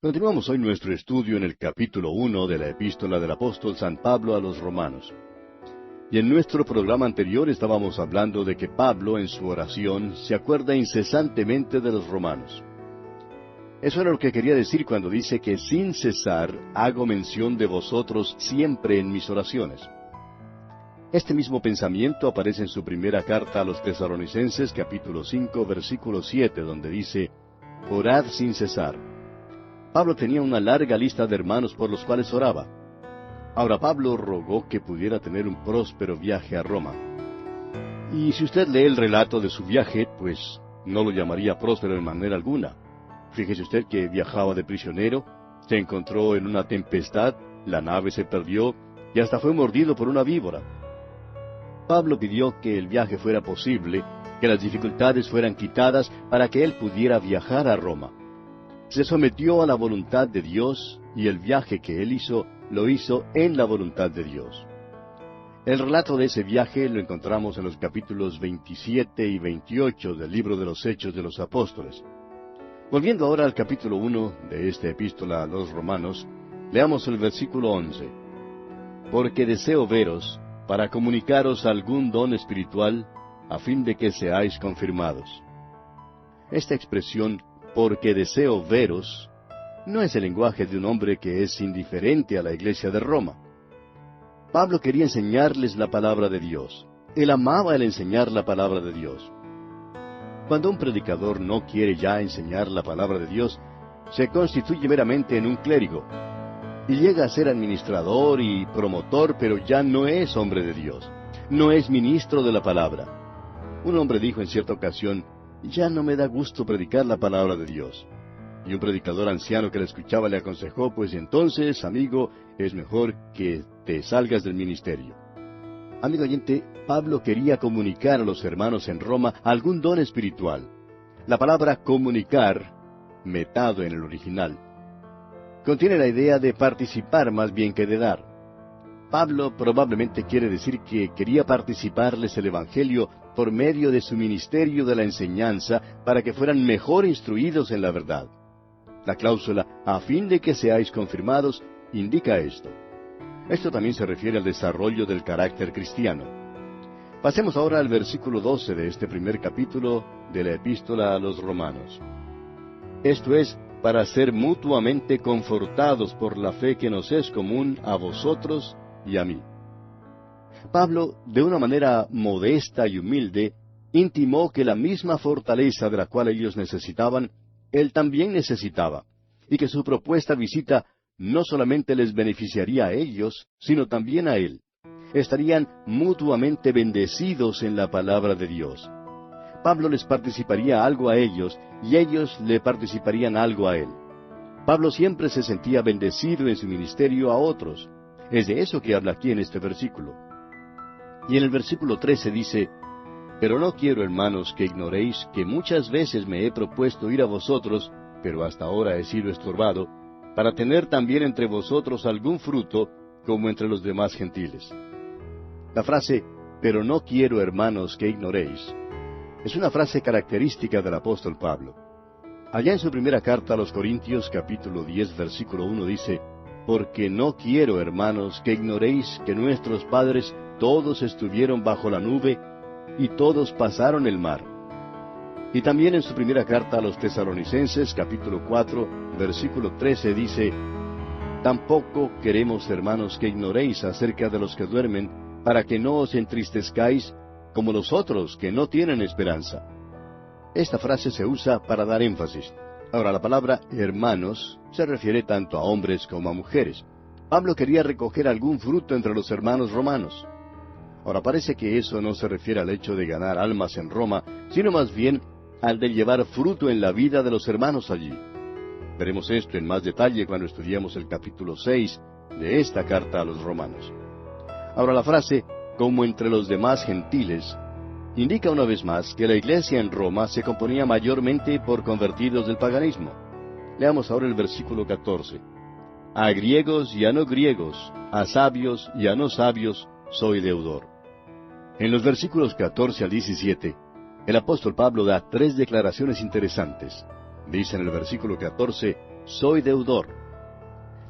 Continuamos hoy nuestro estudio en el capítulo 1 de la epístola del apóstol San Pablo a los Romanos. Y en nuestro programa anterior estábamos hablando de que Pablo en su oración se acuerda incesantemente de los romanos. Eso era lo que quería decir cuando dice que sin cesar hago mención de vosotros siempre en mis oraciones. Este mismo pensamiento aparece en su primera carta a los Tesalonicenses, capítulo 5, versículo 7, donde dice, orad sin cesar. Pablo tenía una larga lista de hermanos por los cuales oraba. Ahora Pablo rogó que pudiera tener un próspero viaje a Roma. Y si usted lee el relato de su viaje, pues no lo llamaría próspero en manera alguna. Fíjese usted que viajaba de prisionero, se encontró en una tempestad, la nave se perdió y hasta fue mordido por una víbora. Pablo pidió que el viaje fuera posible, que las dificultades fueran quitadas para que él pudiera viajar a Roma. Se sometió a la voluntad de Dios y el viaje que él hizo, lo hizo en la voluntad de Dios. El relato de ese viaje lo encontramos en los capítulos 27 y 28 del libro de los Hechos de los Apóstoles. Volviendo ahora al capítulo 1 de esta epístola a los Romanos, leamos el versículo 11. Porque deseo veros, para comunicaros algún don espiritual, a fin de que seáis confirmados. Esta expresión, porque deseo veros, no es el lenguaje de un hombre que es indiferente a la iglesia de Roma. Pablo quería enseñarles la palabra de Dios. Él amaba el enseñar la palabra de Dios. Cuando un predicador no quiere ya enseñar la palabra de Dios, se constituye meramente en un clérigo, y llega a ser administrador y promotor, pero ya no es hombre de Dios, no es ministro de la palabra. Un hombre dijo en cierta ocasión, ya no me da gusto predicar la palabra de Dios. Y un predicador anciano que le escuchaba le aconsejó, pues entonces, amigo, es mejor que te salgas del ministerio. Amigo oyente, Pablo quería comunicar a los hermanos en Roma algún don espiritual. La palabra comunicar, metado en el original, contiene la idea de participar más bien que de dar. Pablo probablemente quiere decir que quería participarles el Evangelio por medio de su ministerio de la enseñanza para que fueran mejor instruidos en la verdad. La cláusula, a fin de que seáis confirmados, indica esto. Esto también se refiere al desarrollo del carácter cristiano. Pasemos ahora al versículo 12 de este primer capítulo de la epístola a los Romanos. Esto es, para ser mutuamente confortados por la fe que nos es común a vosotros y a mí. Pablo, de una manera modesta y humilde, intimó que la misma fortaleza de la cual ellos necesitaban, él también necesitaba, y que su propuesta visita no solamente les beneficiaría a ellos, sino también a él. Estarían mutuamente bendecidos en la palabra de Dios. Pablo les participaría algo a ellos, y ellos le participarían algo a él. Pablo siempre se sentía bendecido en su ministerio a otros. Es de eso que habla aquí en este versículo. Y en el versículo 13 dice, pero no quiero, hermanos, que ignoréis que muchas veces me he propuesto ir a vosotros, pero hasta ahora he sido estorbado, para tener también entre vosotros algún fruto, como entre los demás gentiles. La frase, pero no quiero, hermanos, que ignoréis, es una frase característica del apóstol Pablo. Allá en su primera carta a los Corintios, capítulo 10, versículo 1, dice, porque no quiero, hermanos, que ignoréis que nuestros padres todos estuvieron bajo la nube, y todos pasaron el mar. Y también en su primera carta a los Tesalonicenses, capítulo 4, versículo 13, dice, tampoco queremos, hermanos, que ignoréis acerca de los que duermen, para que no os entristezcáis, como los otros que no tienen esperanza. Esta frase se usa para dar énfasis. Ahora, la palabra hermanos se refiere tanto a hombres como a mujeres. Pablo quería recoger algún fruto entre los hermanos romanos. Ahora, parece que eso no se refiere al hecho de ganar almas en Roma, sino más bien al de llevar fruto en la vida de los hermanos allí. Veremos esto en más detalle cuando estudiemos el capítulo 6 de esta carta a los romanos. Ahora, la frase, como entre los demás gentiles, indica una vez más que la iglesia en Roma se componía mayormente por convertidos del paganismo. Leamos ahora el versículo 14. A griegos y a no griegos, a sabios y a no sabios, soy deudor. En los versículos 14 al 17, el apóstol Pablo da tres declaraciones interesantes. Dice en el versículo 14, soy deudor.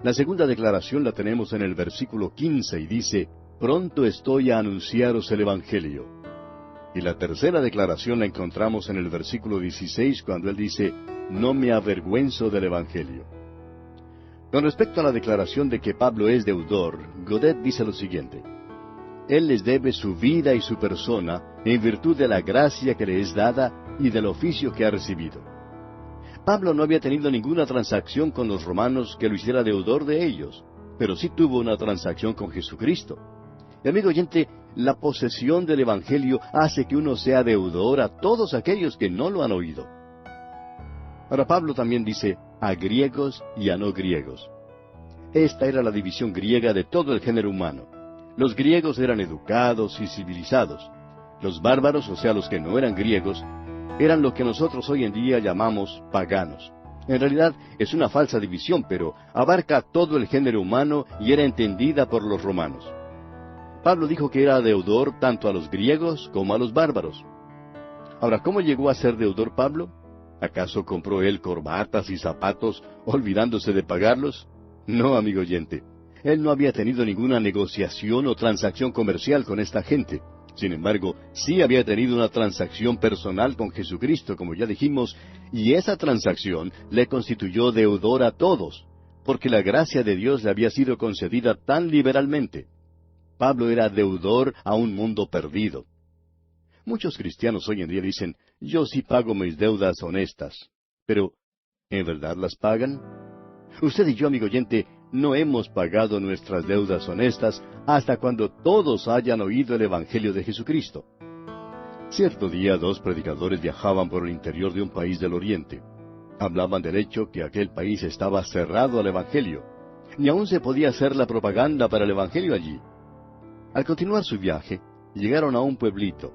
La segunda declaración la tenemos en el versículo 15 y dice, pronto estoy a anunciaros el Evangelio. Y la tercera declaración la encontramos en el versículo 16 cuando él dice, no me avergüenzo del Evangelio. Con respecto a la declaración de que Pablo es deudor, Godet dice lo siguiente, él les debe su vida y su persona en virtud de la gracia que le es dada y del oficio que ha recibido. Pablo no había tenido ninguna transacción con los romanos que lo hiciera deudor de ellos, pero sí tuvo una transacción con Jesucristo. Y amigo oyente, la posesión del Evangelio hace que uno sea deudor a todos aquellos que no lo han oído. Ahora Pablo también dice, a griegos y a no griegos. Esta era la división griega de todo el género humano. Los griegos eran educados y civilizados. Los bárbaros, o sea, los que no eran griegos, eran lo que nosotros hoy en día llamamos paganos. En realidad es una falsa división, pero abarca todo el género humano y era entendida por los romanos. Pablo dijo que era deudor tanto a los griegos como a los bárbaros. Ahora, ¿cómo llegó a ser deudor Pablo? ¿Acaso compró él corbatas y zapatos olvidándose de pagarlos? No, amigo oyente. Él no había tenido ninguna negociación o transacción comercial con esta gente. Sin embargo, sí había tenido una transacción personal con Jesucristo, como ya dijimos, y esa transacción le constituyó deudor a todos, porque la gracia de Dios le había sido concedida tan liberalmente. Pablo era deudor a un mundo perdido. Muchos cristianos hoy en día dicen, yo sí pago mis deudas honestas. Pero, ¿en verdad las pagan? Usted y yo, amigo oyente, no hemos pagado nuestras deudas honestas hasta cuando todos hayan oído el Evangelio de Jesucristo. Cierto día 2 predicadores viajaban por el interior de un país del Oriente. Hablaban del hecho que aquel país estaba cerrado al Evangelio. Ni aún se podía hacer la propaganda para el Evangelio allí. Al continuar su viaje, llegaron a un pueblito.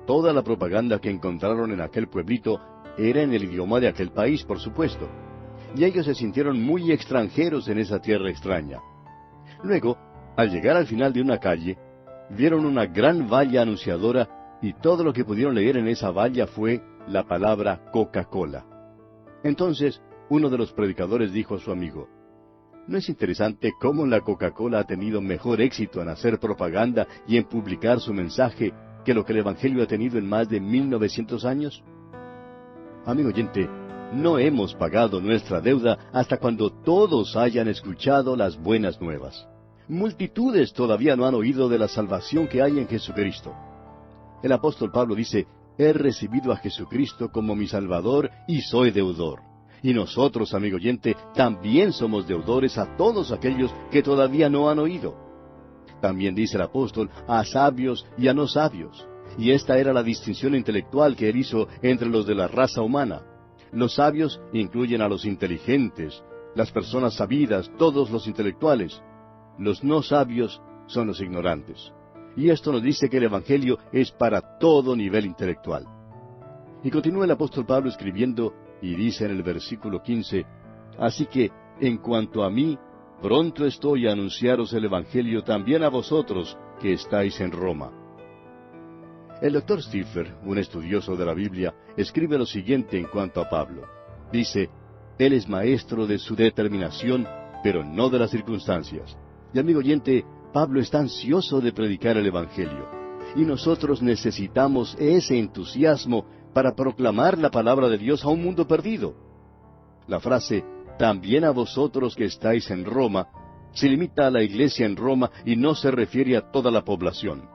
Toda la propaganda que encontraron en aquel pueblito era en el idioma de aquel país, por supuesto. Y ellos se sintieron muy extranjeros en esa tierra extraña. Luego, al llegar al final de una calle, vieron una gran valla anunciadora y todo lo que pudieron leer en esa valla fue la palabra Coca-Cola. Entonces, uno de los predicadores dijo a su amigo, ¿no es interesante cómo la Coca-Cola ha tenido mejor éxito en hacer propaganda y en publicar su mensaje que lo que el Evangelio ha tenido en más de 1900 años? Amigo oyente, no hemos pagado nuestra deuda hasta cuando todos hayan escuchado las buenas nuevas. Multitudes todavía no han oído de la salvación que hay en Jesucristo. El apóstol Pablo dice, he recibido a Jesucristo como mi Salvador y soy deudor. Y nosotros, amigo oyente, también somos deudores a todos aquellos que todavía no han oído. También dice el apóstol, a sabios y a no sabios. Y esta era la distinción intelectual que él hizo entre los de la raza humana. Los sabios incluyen a los inteligentes, las personas sabidas, todos los intelectuales. Los no sabios son los ignorantes. Y esto nos dice que el Evangelio es para todo nivel intelectual. Y continúa el apóstol Pablo escribiendo, y dice en el versículo 15, así que, en cuanto a mí, pronto estoy a anunciaros el Evangelio también a vosotros que estáis en Roma. El doctor Stiffer, un estudioso de la Biblia, escribe lo siguiente en cuanto a Pablo. Dice, él es maestro de su determinación, pero no de las circunstancias. Y amigo oyente, Pablo está ansioso de predicar el Evangelio. Y nosotros necesitamos ese entusiasmo para proclamar la palabra de Dios a un mundo perdido. La frase, también a vosotros que estáis en Roma, se limita a la iglesia en Roma y no se refiere a toda la población.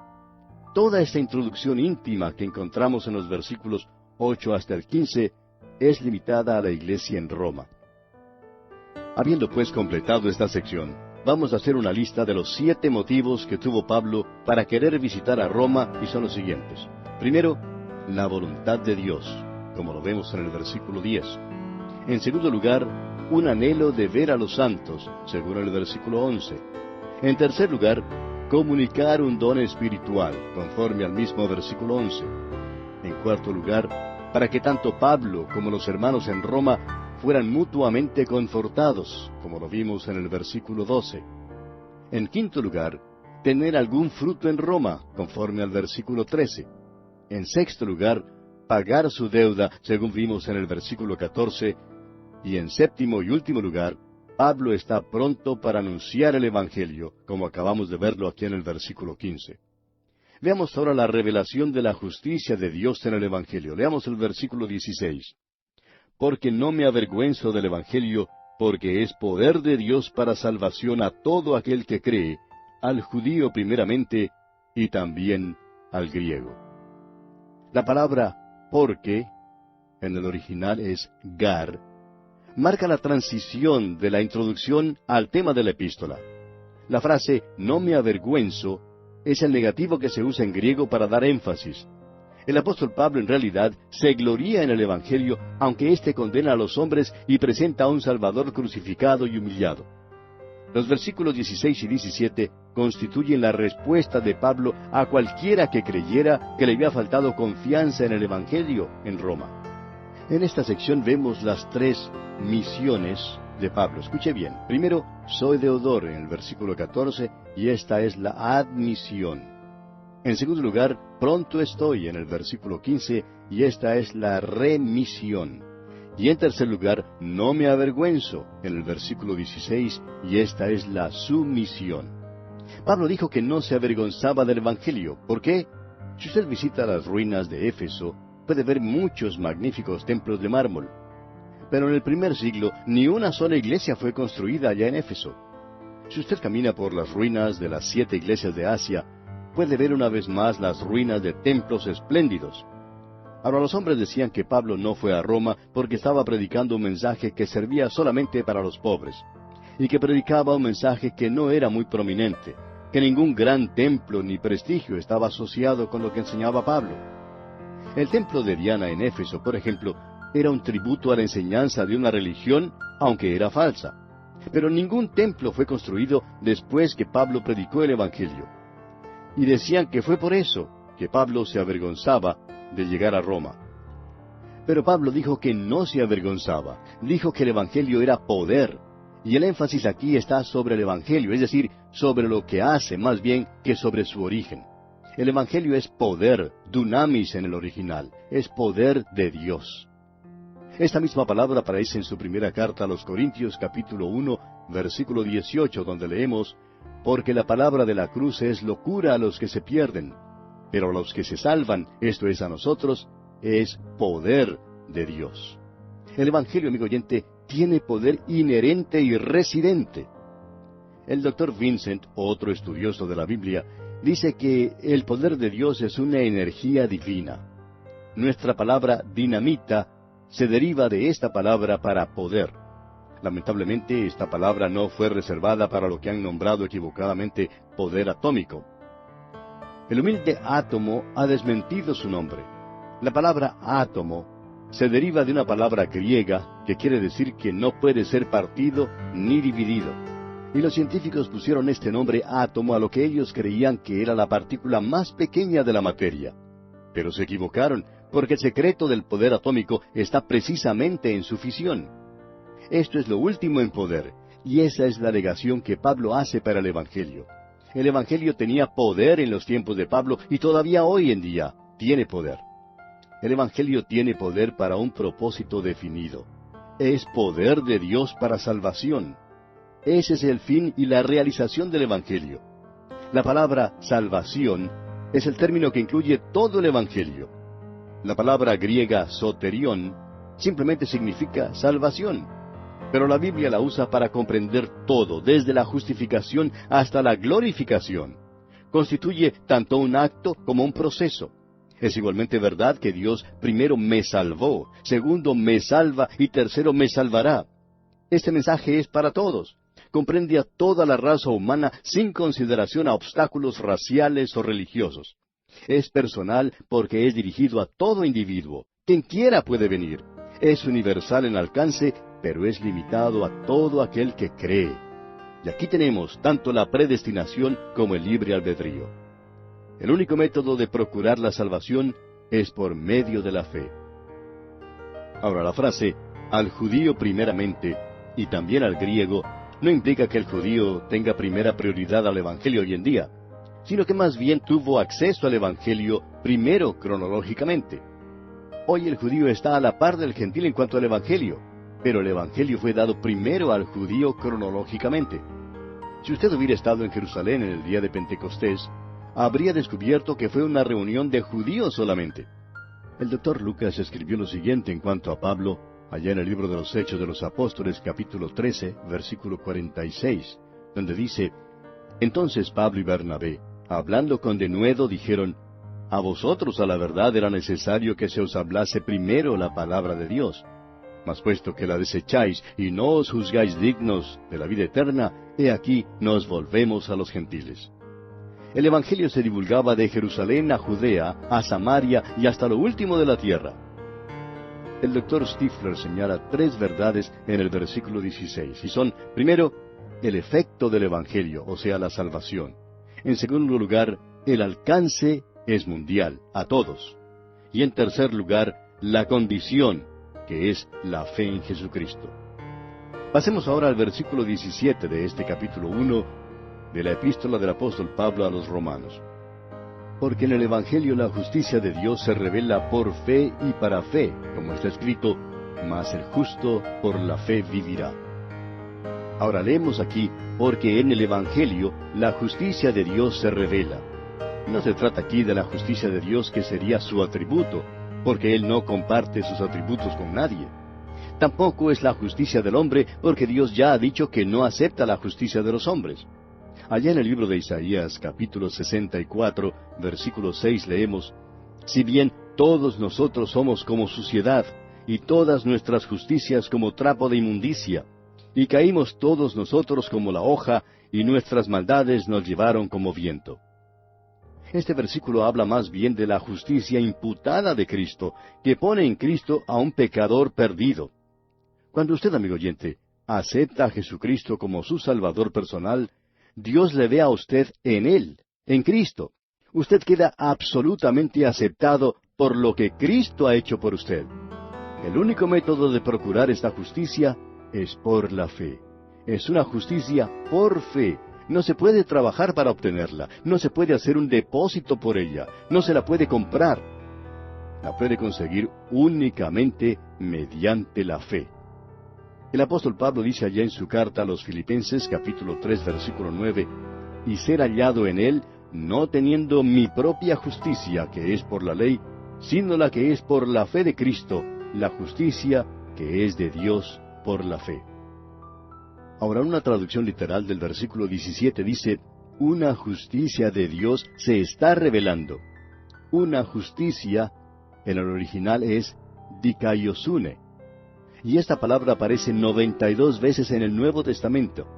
Toda esta introducción íntima que encontramos en los versículos 8 hasta el 15 es limitada a la iglesia en Roma. Habiendo pues completado esta sección, vamos a hacer una lista de los 7 motivos que tuvo Pablo para querer visitar a Roma y son los siguientes. Primero, la voluntad de Dios, como lo vemos en el versículo 10. En segundo lugar, un anhelo de ver a los santos, según el versículo 11. En tercer lugar, comunicar un don espiritual, conforme al mismo versículo 11. En cuarto lugar, para que tanto Pablo como los hermanos en Roma fueran mutuamente confortados, como lo vimos en el versículo 12. En quinto lugar, tener algún fruto en Roma, conforme al versículo 13. En sexto lugar, pagar su deuda, según vimos en el versículo 14. Y en séptimo y último lugar, Pablo está pronto para anunciar el Evangelio, como acabamos de verlo aquí en el versículo 15. Veamos ahora la revelación de la justicia de Dios en el Evangelio. Leamos el versículo 16. Porque no me avergüenzo del Evangelio, porque es poder de Dios para salvación a todo aquel que cree, al judío primeramente, y también al griego. La palabra porque, en el original es gar, marca la transición de la introducción al tema de la epístola. La frase no me avergüenzo es el negativo que se usa en griego para dar énfasis. El apóstol Pablo en realidad se gloría en el Evangelio, aunque éste condena a los hombres y presenta a un Salvador crucificado y humillado. Los versículos 16 y 17 constituyen la respuesta de Pablo a cualquiera que creyera que le había faltado confianza en el Evangelio en Roma. En esta sección vemos las tres misiones de Pablo. Escuche bien. Primero, soy deudor en el versículo 14, y esta es la admisión. En segundo lugar, pronto estoy en el versículo 15, y esta es la remisión. Y en tercer lugar, no me avergüenzo en el versículo 16, y esta es la sumisión. Pablo dijo que no se avergonzaba del Evangelio. ¿Por qué? Si usted visita las ruinas de Éfeso, puede ver muchos magníficos templos de mármol. Pero en el primer siglo, ni una sola iglesia fue construida allá en Éfeso. Si usted camina por las ruinas de las 7 iglesias de Asia, puede ver una vez más las ruinas de templos espléndidos. Ahora, los hombres decían que Pablo no fue a Roma porque estaba predicando un mensaje que servía solamente para los pobres, y que predicaba un mensaje que no era muy prominente, que ningún gran templo ni prestigio estaba asociado con lo que enseñaba Pablo. El templo de Diana en Éfeso, por ejemplo, era un tributo a la enseñanza de una religión, aunque era falsa. Pero ningún templo fue construido después que Pablo predicó el Evangelio. Y decían que fue por eso que Pablo se avergonzaba de llegar a Roma. Pero Pablo dijo que no se avergonzaba, dijo que el Evangelio era poder. Y el énfasis aquí está sobre el Evangelio, es decir, sobre lo que hace más bien que sobre su origen. El Evangelio es poder, dunamis en el original, es poder de Dios. Esta misma palabra aparece en su primera carta a los Corintios capítulo 1, versículo 18, donde leemos, porque la palabra de la cruz es locura a los que se pierden, pero a los que se salvan, esto es a nosotros, es poder de Dios. El Evangelio, amigo oyente, tiene poder inherente y residente. El doctor Vincent, otro estudioso de la Biblia, dice que el poder de Dios es una energía divina. Nuestra palabra dinamita se deriva de esta palabra para poder. Lamentablemente, esta palabra no fue reservada para lo que han nombrado equivocadamente poder atómico. El humilde átomo ha desmentido su nombre. La palabra átomo se deriva de una palabra griega que quiere decir que no puede ser partido ni dividido. Y los científicos pusieron este nombre átomo a lo que ellos creían que era la partícula más pequeña de la materia. Pero se equivocaron, porque el secreto del poder atómico está precisamente en su fisión. Esto es lo último en poder, y esa es la alegación que Pablo hace para el Evangelio. El Evangelio tenía poder en los tiempos de Pablo, y todavía hoy en día tiene poder. El Evangelio tiene poder para un propósito definido. Es poder de Dios para salvación. Ese es el fin y la realización del Evangelio. La palabra salvación es el término que incluye todo el Evangelio. La palabra griega soterión simplemente significa salvación, pero la Biblia la usa para comprender todo, desde la justificación hasta la glorificación. Constituye tanto un acto como un proceso. Es igualmente verdad que Dios primero me salvó, segundo me salva y tercero me salvará. Este mensaje es para todos. Comprende a toda la raza humana sin consideración a obstáculos raciales o religiosos. Es personal porque es dirigido a todo individuo. Quien quiera puede venir. Es universal en alcance, pero es limitado a todo aquel que cree. Y aquí tenemos tanto la predestinación como el libre albedrío. El único método de procurar la salvación es por medio de la fe. Ahora, la frase, al judío primeramente, y también al griego, no implica que el judío tenga primera prioridad al Evangelio hoy en día, sino que más bien tuvo acceso al Evangelio primero cronológicamente. Hoy el judío está a la par del gentil en cuanto al Evangelio. pero el Evangelio fue dado primero al judío cronológicamente. Si usted hubiera estado en Jerusalén en el día de Pentecostés, habría descubierto que fue una reunión de judíos solamente. El doctor Lucas escribió lo siguiente en cuanto a Pablo, allá en el libro de los Hechos de los Apóstoles, capítulo 13, versículo 46, donde dice: Entonces Pablo y Bernabé, hablando con denuedo, dijeron: A vosotros a la verdad era necesario que se os hablase primero la palabra de Dios. Mas puesto que la desecháis y no os juzgáis dignos de la vida eterna, he aquí nos volvemos a los gentiles. El Evangelio se divulgaba de Jerusalén a Judea, a Samaria y hasta lo último de la tierra. El doctor Stifler señala tres verdades en el versículo 16, y son, primero, el efecto del Evangelio, o sea, la salvación. En segundo lugar, el alcance es mundial, a todos. Y en tercer lugar, la condición, que es la fe en Jesucristo. Pasemos ahora al versículo 17 de este capítulo 1 de la epístola del apóstol Pablo a los Romanos. Porque en el Evangelio la justicia de Dios se revela por fe y para fe, como está escrito: mas el justo por la fe vivirá. Ahora leemos aquí: porque en el Evangelio la justicia de Dios se revela. No se trata aquí de la justicia de Dios, que sería su atributo, porque Él no comparte sus atributos con nadie. Tampoco es la justicia del hombre, porque Dios ya ha dicho que no acepta la justicia de los hombres. Allá en el libro de Isaías, capítulo 64, versículo 6, leemos: Si bien todos nosotros somos como suciedad, y todas nuestras justicias como trapo de inmundicia, y caímos todos nosotros como la hoja, y nuestras maldades nos llevaron como viento. Este versículo habla más bien de la justicia imputada de Cristo, que pone en Cristo a un pecador perdido. Cuando usted, amigo oyente, acepta a Jesucristo como su Salvador personal, Dios le ve a usted en Él, en Cristo. Usted queda absolutamente aceptado por lo que Cristo ha hecho por usted. El único método de procurar esta justicia es por la fe. Es una justicia por fe. No se puede trabajar para obtenerla. No se puede hacer un depósito por ella. No se la puede comprar. La puede conseguir únicamente mediante la fe. El apóstol Pablo dice allá en su carta a los Filipenses, capítulo 3, versículo 9, y ser hallado en Él, no teniendo mi propia justicia, que es por la ley, sino la que es por la fe de Cristo, la justicia que es de Dios por la fe. Ahora, una traducción literal del versículo 17 dice: una justicia de Dios se está revelando. Una justicia, en el original es dikaiosune. Y esta palabra aparece 92 veces en el Nuevo Testamento.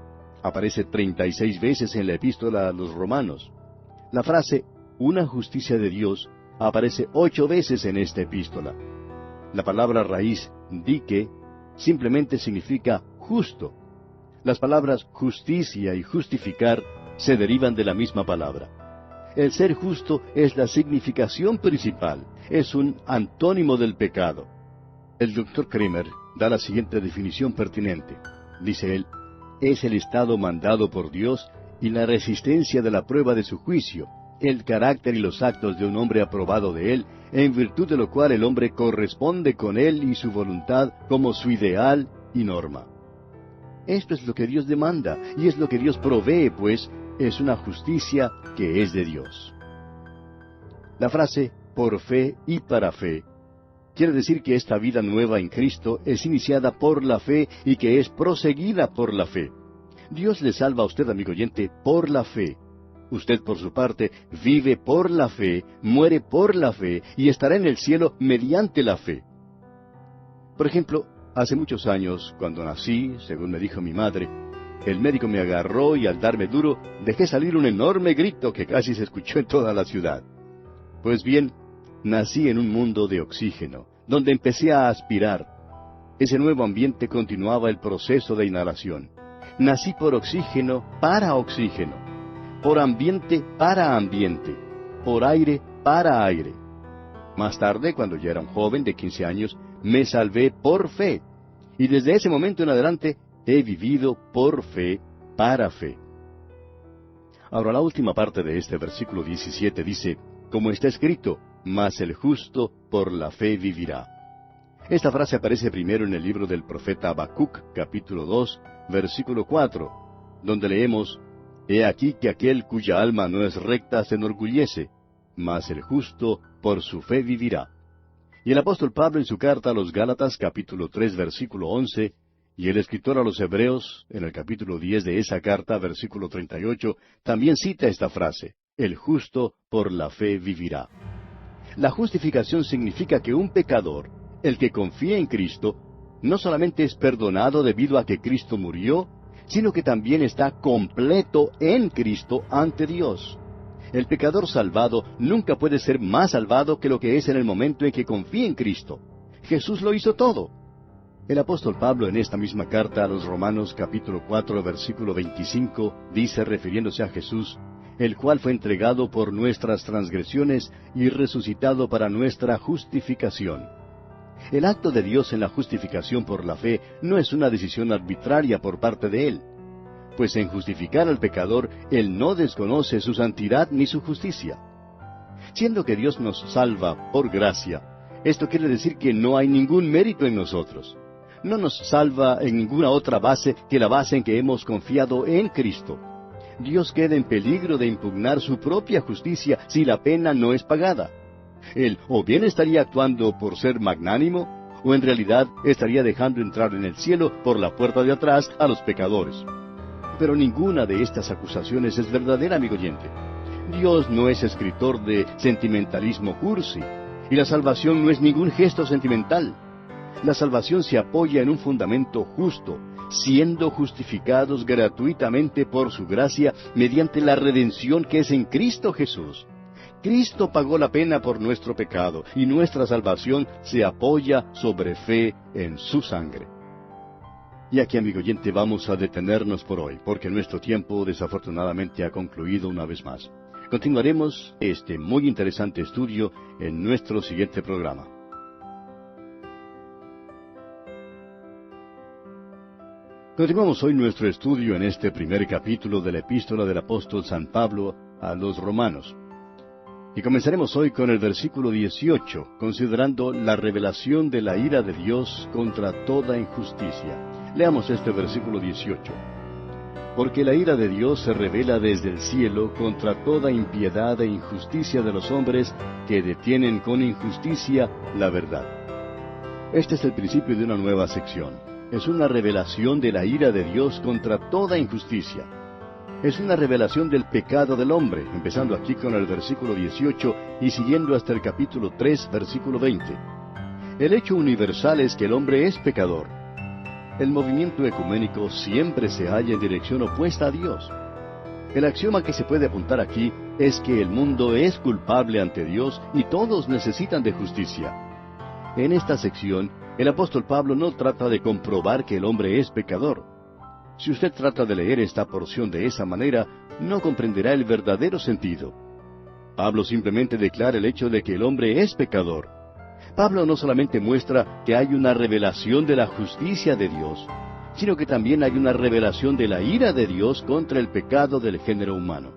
Aparece 36 veces en la epístola a los Romanos. La frase una justicia de Dios aparece 8 veces en esta epístola. La palabra raíz dike simplemente significa justo. Las palabras justicia y justificar se derivan de la misma palabra. El ser justo es la significación principal, es un antónimo del pecado. El Dr. Kramer da la siguiente definición pertinente. Dice él: es el estado mandado por Dios y la resistencia de la prueba de su juicio, el carácter y los actos de un hombre aprobado de Él, en virtud de lo cual el hombre corresponde con Él y su voluntad como su ideal y norma. Esto es lo que Dios demanda, y es lo que Dios provee, pues es una justicia que es de Dios. La frase por fe y para fe quiere decir que esta vida nueva en Cristo es iniciada por la fe y que es proseguida por la fe. Dios le salva a usted, amigo oyente, por la fe. Usted, por su parte, vive por la fe, muere por la fe y estará en el cielo mediante la fe. Por ejemplo, hace muchos años, cuando nací, según me dijo mi madre, el médico me agarró y al darme duro, dejé salir un enorme grito que casi se escuchó en toda la ciudad. Pues bien, nací en un mundo de oxígeno, donde empecé a aspirar. Ese nuevo ambiente continuaba el proceso de inhalación. Nací por oxígeno para oxígeno, por ambiente para ambiente, por aire para aire. Más tarde, cuando ya era un joven de 15 años, me salvé por fe. Y desde ese momento en adelante he vivido por fe, para fe. Ahora, la última parte de este versículo 17 dice: como está escrito, mas el justo por la fe vivirá. Esta frase aparece primero en el libro del profeta Habacuc, capítulo 2, versículo 4, donde leemos: He aquí que aquel cuya alma no es recta se enorgullece, mas el justo por su fe vivirá. Y el apóstol Pablo en su carta a los Gálatas, capítulo 3, versículo 11, y el escritor a los Hebreos, en el capítulo 10 de esa carta, versículo 38, también cita esta frase: el justo por la fe vivirá. La justificación significa que un pecador, el que confía en Cristo, no solamente es perdonado debido a que Cristo murió, sino que también está completo en Cristo ante Dios. El pecador salvado nunca puede ser más salvado que lo que es en el momento en que confía en Cristo. Jesús lo hizo todo. El apóstol Pablo en esta misma carta a los Romanos capítulo 4 versículo 25 dice, refiriéndose a Jesús: el cual fue entregado por nuestras transgresiones y resucitado para nuestra justificación. El acto de Dios en la justificación por la fe no es una decisión arbitraria por parte de Él, pues en justificar al pecador, Él no desconoce su santidad ni su justicia. Siendo que Dios nos salva por gracia, esto quiere decir que no hay ningún mérito en nosotros. No nos salva en ninguna otra base que la base en que hemos confiado en Cristo. Dios queda en peligro de impugnar su propia justicia si la pena no es pagada. Él o bien estaría actuando por ser magnánimo, o en realidad estaría dejando entrar en el cielo por la puerta de atrás a los pecadores. Pero ninguna de estas acusaciones es verdadera, amigo oyente. Dios no es escritor de sentimentalismo cursi, y la salvación no es ningún gesto sentimental. La salvación se apoya en un fundamento justo, siendo justificados gratuitamente por su gracia mediante la redención que es en Cristo Jesús. Cristo pagó la pena por nuestro pecado, y nuestra salvación se apoya sobre fe en su sangre. Y aquí, amigo oyente, vamos a detenernos por hoy, porque nuestro tiempo desafortunadamente ha concluido una vez más. Continuaremos este muy interesante estudio en nuestro siguiente programa. Continuamos hoy nuestro estudio en este primer capítulo de la epístola del apóstol San Pablo a los Romanos. Y comenzaremos hoy con el versículo 18, considerando la revelación de la ira de Dios contra toda injusticia. Leamos este versículo 18. Porque la ira de Dios se revela desde el cielo contra toda impiedad e injusticia de los hombres que detienen con injusticia la verdad. Este es el principio de una nueva sección. Es una revelación de la ira de Dios contra toda injusticia. Es una revelación del pecado del hombre, empezando aquí con el versículo 18 y siguiendo hasta el capítulo 3, versículo 20. El hecho universal es que el hombre es pecador. El movimiento ecuménico siempre se halla en dirección opuesta a Dios. El axioma que se puede apuntar aquí es que el mundo es culpable ante Dios y todos necesitan de justicia. En esta sección, el apóstol Pablo no trata de comprobar que el hombre es pecador. Si usted trata de leer esta porción de esa manera, no comprenderá el verdadero sentido. Pablo simplemente declara el hecho de que el hombre es pecador. Pablo no solamente muestra que hay una revelación de la justicia de Dios, sino que también hay una revelación de la ira de Dios contra el pecado del género humano.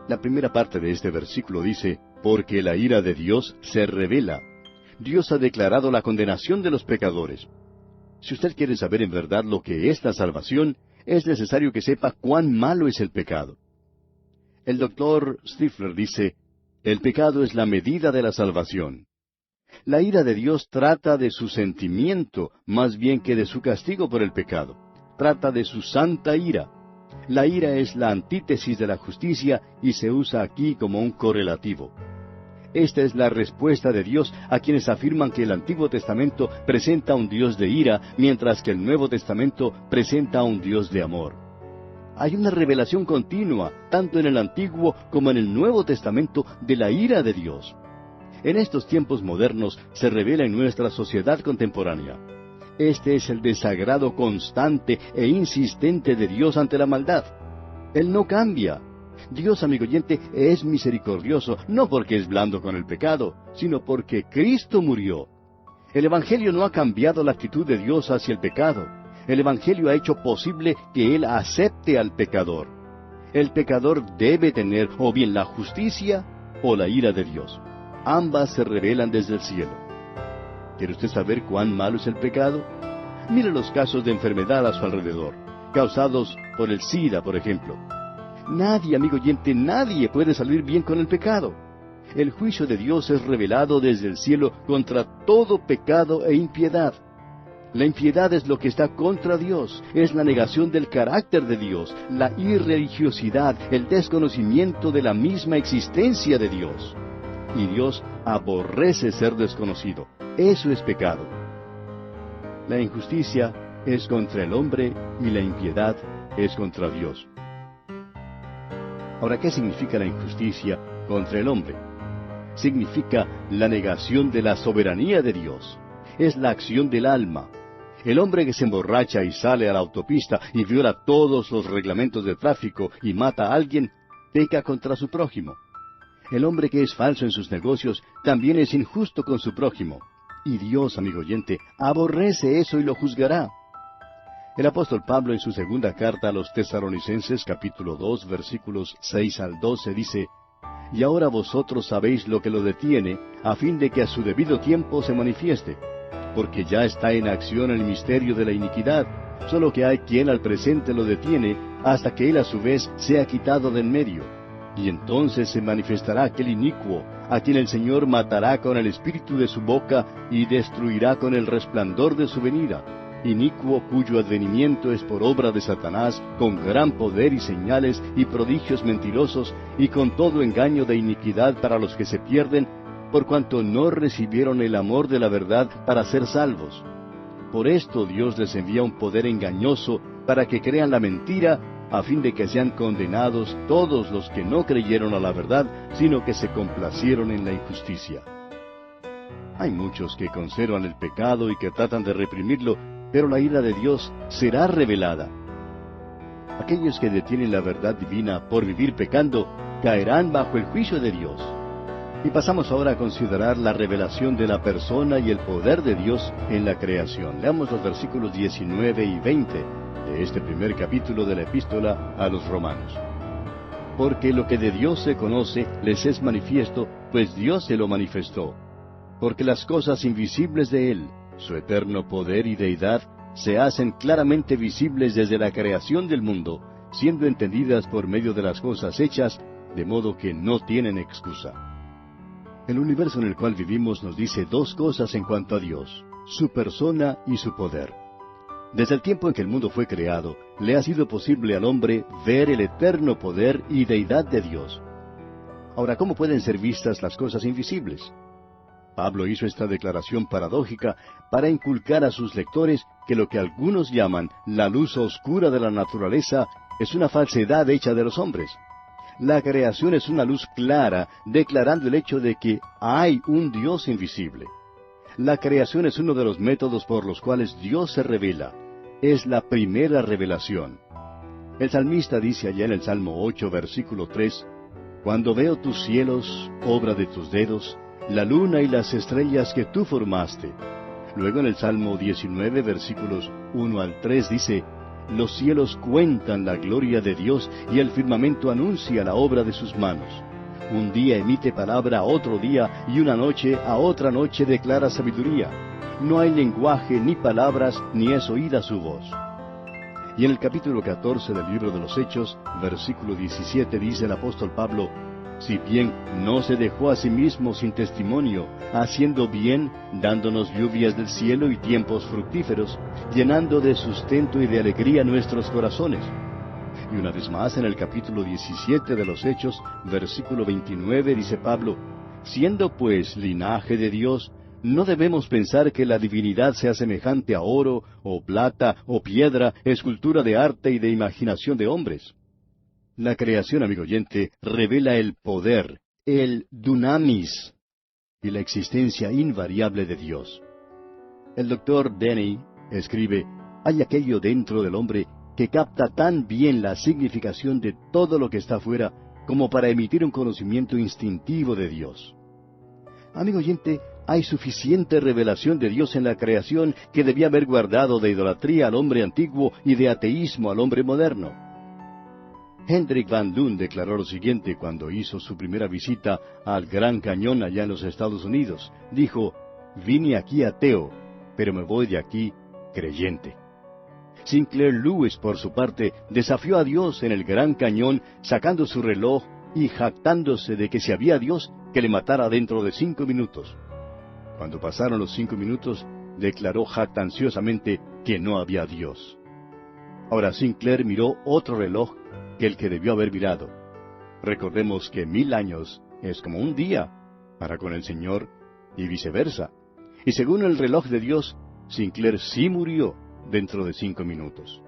La primera parte de este versículo dice: porque la ira de Dios se revela. Dios ha declarado la condenación de los pecadores. Si usted quiere saber en verdad lo que es la salvación, es necesario que sepa cuán malo es el pecado. El doctor Stifler dice: el pecado es la medida de la salvación. La ira de Dios trata de su sentimiento más bien que de su castigo por el pecado. Trata de su santa ira. La ira es la antítesis de la justicia y se usa aquí como un correlativo. Esta es la respuesta de Dios a quienes afirman que el Antiguo Testamento presenta a un Dios de ira, mientras que el Nuevo Testamento presenta a un Dios de amor. Hay una revelación continua, tanto en el Antiguo como en el Nuevo Testamento, de la ira de Dios. En estos tiempos modernos se revela en nuestra sociedad contemporánea. Este es el desagrado constante e insistente de Dios ante la maldad. Él no cambia. Dios, amigo oyente, es misericordioso, no porque es blando con el pecado, sino porque Cristo murió. El Evangelio no ha cambiado la actitud de Dios hacia el pecado. El Evangelio ha hecho posible que Él acepte al pecador. El pecador debe tener o bien la justicia o la ira de Dios. Ambas se revelan desde el cielo. ¿Quiere usted saber cuán malo es el pecado? Mire los casos de enfermedad a su alrededor, causados por el SIDA, por ejemplo. Nadie, amigo oyente, nadie puede salir bien con el pecado. El juicio de Dios es revelado desde el cielo contra todo pecado e impiedad. La impiedad es lo que está contra Dios, es la negación del carácter de Dios, la irreligiosidad, el desconocimiento de la misma existencia de Dios. Y Dios aborrece ser desconocido. Eso es pecado. La injusticia es contra el hombre y la impiedad es contra Dios. Ahora, ¿qué significa la injusticia contra el hombre? Significa la negación de la soberanía de Dios. Es la acción del alma. El hombre que se emborracha y sale a la autopista y viola todos los reglamentos de tráfico y mata a alguien, peca contra su prójimo. El hombre que es falso en sus negocios también es injusto con su prójimo. Y Dios, amigo oyente, aborrece eso y lo juzgará. El apóstol Pablo en su segunda carta a los Tesalonicenses, capítulo 2, versículos 6 al 12, dice: Y ahora vosotros sabéis lo que lo detiene, a fin de que a su debido tiempo se manifieste. Porque ya está en acción el misterio de la iniquidad, solo que hay quien al presente lo detiene, hasta que él a su vez sea quitado de en medio. Y entonces se manifestará aquel inicuo, a quien el Señor matará con el espíritu de su boca, y destruirá con el resplandor de su venida. Inicuo cuyo advenimiento es por obra de Satanás, con gran poder y señales y prodigios mentirosos, y con todo engaño de iniquidad para los que se pierden, por cuanto no recibieron el amor de la verdad para ser salvos. Por esto Dios les envía un poder engañoso para que crean la mentira, a fin de que sean condenados todos los que no creyeron a la verdad, sino que se complacieron en la injusticia. Hay muchos que conservan el pecado y que tratan de reprimirlo, pero la ira de Dios será revelada. Aquellos que detienen la verdad divina por vivir pecando, caerán bajo el juicio de Dios. Y pasamos ahora a considerar la revelación de la persona y el poder de Dios en la creación. Leamos los versículos 19 y 20 de este primer capítulo de la Epístola a los Romanos. Porque lo que de Dios se conoce les es manifiesto, pues Dios se lo manifestó. Porque las cosas invisibles de Él, su eterno poder y deidad, se hacen claramente visibles desde la creación del mundo, siendo entendidas por medio de las cosas hechas, de modo que no tienen excusa. El universo en el cual vivimos nos dice dos cosas en cuanto a Dios: su persona y su poder. Desde el tiempo en que el mundo fue creado, le ha sido posible al hombre ver el eterno poder y deidad de Dios. Ahora, ¿cómo pueden ser vistas las cosas invisibles? Pablo hizo esta declaración paradójica para inculcar a sus lectores que lo que algunos llaman la luz oscura de la naturaleza es una falsedad hecha de los hombres. La creación es una luz clara, declarando el hecho de que hay un Dios invisible. La creación es uno de los métodos por los cuales Dios se revela. Es la primera revelación. El salmista dice allá en el Salmo 8, versículo 3, Cuando veo tus cielos, obra de tus dedos, la luna y las estrellas que tú formaste. Luego en el Salmo 19, versículos 1 al 3 dice, Los cielos cuentan la gloria de Dios y el firmamento anuncia la obra de sus manos. Un día emite palabra a otro día y una noche a otra noche declara sabiduría. No hay lenguaje ni palabras ni es oída su voz. Y en el capítulo 14 del libro de los Hechos, versículo 17 dice el apóstol Pablo, Si bien no se dejó a sí mismo sin testimonio, haciendo bien, dándonos lluvias del cielo y tiempos fructíferos, llenando de sustento y de alegría nuestros corazones. Y una vez más en el capítulo 17 de los Hechos, versículo 29 dice Pablo, Siendo pues linaje de Dios, no debemos pensar que la divinidad sea semejante a oro, o plata, o piedra, escultura de arte y de imaginación de hombres. La creación, amigo oyente, revela el poder, el dunamis, y la existencia invariable de Dios. El doctor Denny escribe, hay aquello dentro del hombre que capta tan bien la significación de todo lo que está afuera como para emitir un conocimiento instintivo de Dios. Amigo oyente, hay suficiente revelación de Dios en la creación que debía haber guardado de idolatría al hombre antiguo y de ateísmo al hombre moderno. Hendrik Van Loon declaró lo siguiente cuando hizo su primera visita al Gran Cañón allá en los Estados Unidos. Dijo, vine aquí ateo, pero me voy de aquí creyente. Sinclair Lewis, por su parte, desafió a Dios en el Gran Cañón, sacando su reloj y jactándose de que si había Dios, que le matara dentro de 5 minutos. Cuando pasaron los 5 minutos, declaró jactanciosamente que no había Dios. Ahora Sinclair miró otro reloj que el que debió haber mirado. Recordemos que 1000 años es como un día para con el Señor y viceversa. Y según el reloj de Dios, Sinclair sí murió dentro de 5 minutos.